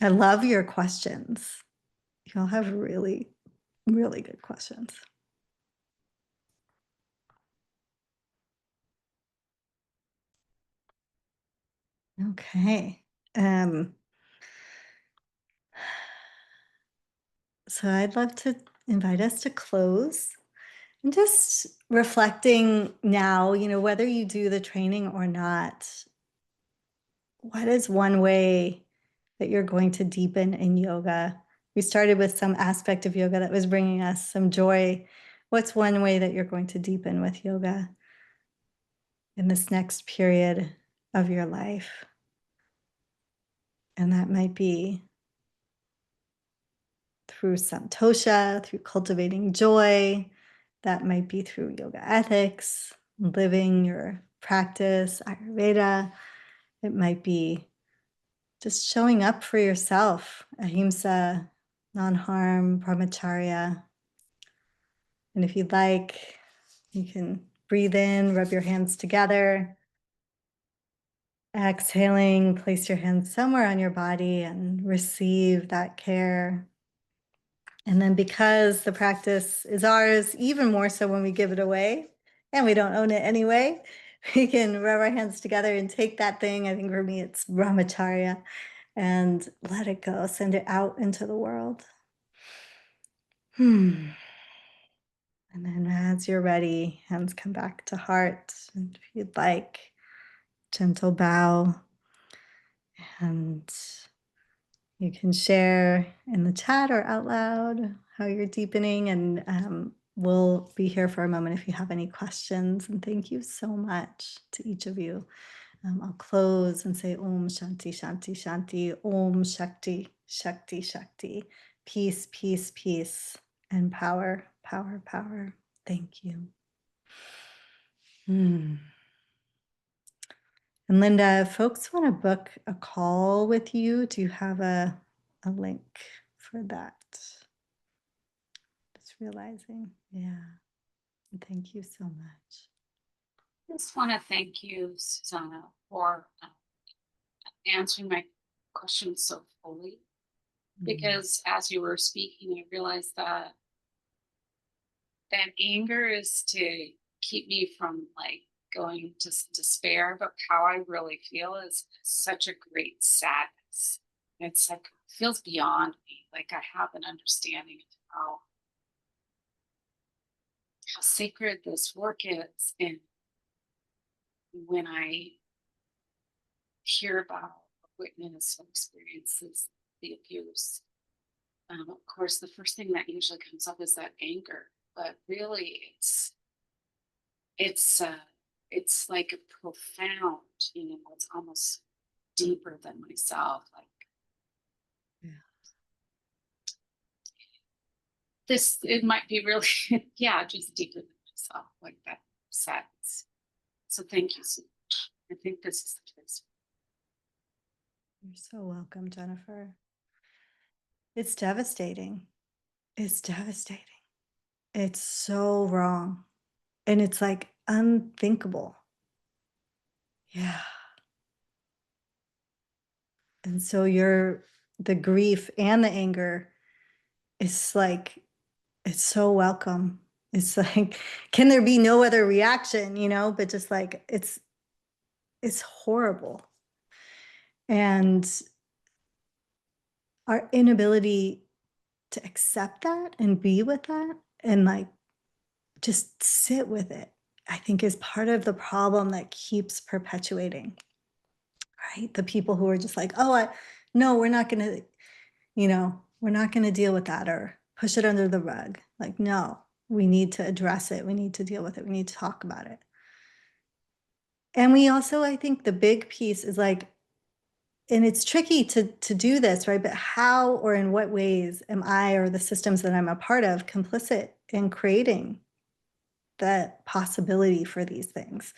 I love your questions. Y'all have really, really good questions. Okay. So I'd love to invite us to close and just reflecting now, whether you do the training or not, what is one way that you're going to deepen in yoga? We started with some aspect of yoga that was bringing us some joy. What's one way that you're going to deepen with yoga in this next period of your life? And that might be through santosha, through cultivating joy. That might be through yoga ethics, living your practice, Ayurveda. It might be just showing up for yourself, ahimsa, non-harm, brahmacharya. And if you'd like, you can breathe in, rub your hands together. Exhaling, place your hands somewhere on your body and receive that care. And then because the practice is ours, even more so when we give it away and we don't own it anyway, we can rub our hands together and take that thing. I think for me, it's brahmacharya, and let it go, send it out into the world. And then as you're ready, hands come back to heart. And if you'd like, gentle bow. And you can share in the chat or out loud how you're deepening, and we'll be here for a moment if you have any questions. And thank you so much to each of you. I'll close and say Om Shanti Shanti Shanti, Om Shakti Shakti Shakti, peace, peace, peace, and power, power, power. Thank you. And Linda, if folks want to book a call with you, do you have a link for that? Just realizing. Yeah. Thank you so much. Just want to thank you, Susanna, for answering my questions so fully. Because as you were speaking, I realized that anger is to keep me from like going to despair, but how I really feel is such a great sadness. It's like feels beyond me. Like I have an understanding of how sacred this work is, and when I hear about, witness, or experiences the abuse, of course, the first thing that usually comes up is that anger. But really, it's like a profound, it's almost deeper than myself. Like, this, it might be really, yeah, just deeper than myself, like that sense. So thank you so much. I think this is the place. You're so welcome, Jennifer. It's devastating. It's devastating. It's so wrong. And it's like unthinkable. Yeah. And so the grief and the anger is like, it's so welcome. It's like, can there be no other reaction, but just like, it's horrible. And our inability to accept that and be with that and like just sit with it, I think is part of the problem that keeps perpetuating, right? The people who are just like, oh, no, we're not going to, we're not going to deal with that or push it under the rug. Like, no, we need to address it. We need to deal with it. We need to talk about it. And we also, I think the big piece is like, and it's tricky to do this, right? But how or in what ways am I or the systems that I'm a part of complicit in creating the possibility for these things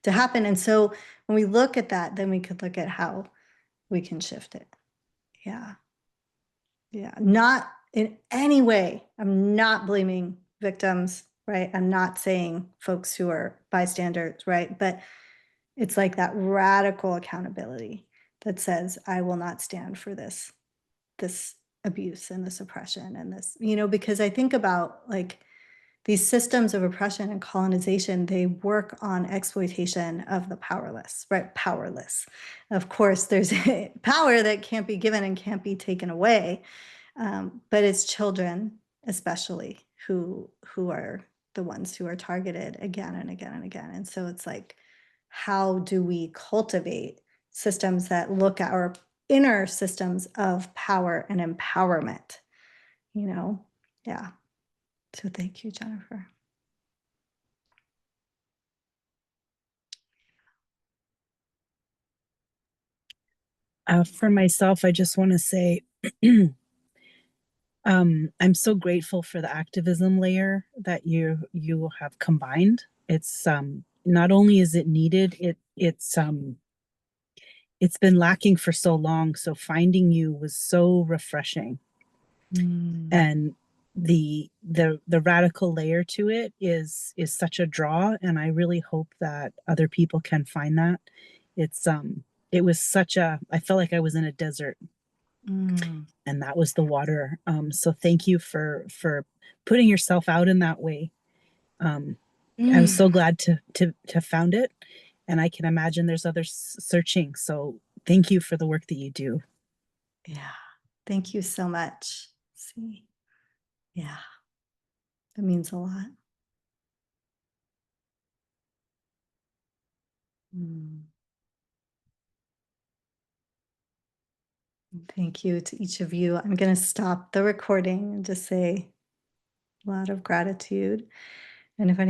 to happen? And so when we look at that, then we could look at how we can shift it. Yeah. Yeah. Not in any way. I'm not blaming victims, right? I'm not saying folks who are bystanders, right? But it's like that radical accountability that says, I will not stand for this abuse and this oppression and this, because I think about like these systems of oppression and colonization, they work on exploitation of the powerless, right? Powerless. Of course, there's power that can't be given and can't be taken away. But it's children, especially, who are the ones who are targeted again and again and again. And so it's like, how do we cultivate systems that look at our inner systems of power and empowerment? Yeah. So thank you, Jennifer. For myself, I just want to say, I'm so grateful for the activism layer that you have combined. It's not only is it needed, it's been lacking for so long. So finding you was so refreshing. And the radical layer to it is such a draw, and I really hope that other people can find that. It's it was such a, I felt like I was in a desert, and that was the water. So thank you for putting yourself out in that way. I was so glad to found it, and I can imagine there's others searching. So thank you for the work that you do. Yeah. Thank you so much. See. Yeah. That means a lot. Thank you to each of you. I'm going to stop the recording and just say a lot of gratitude. And if any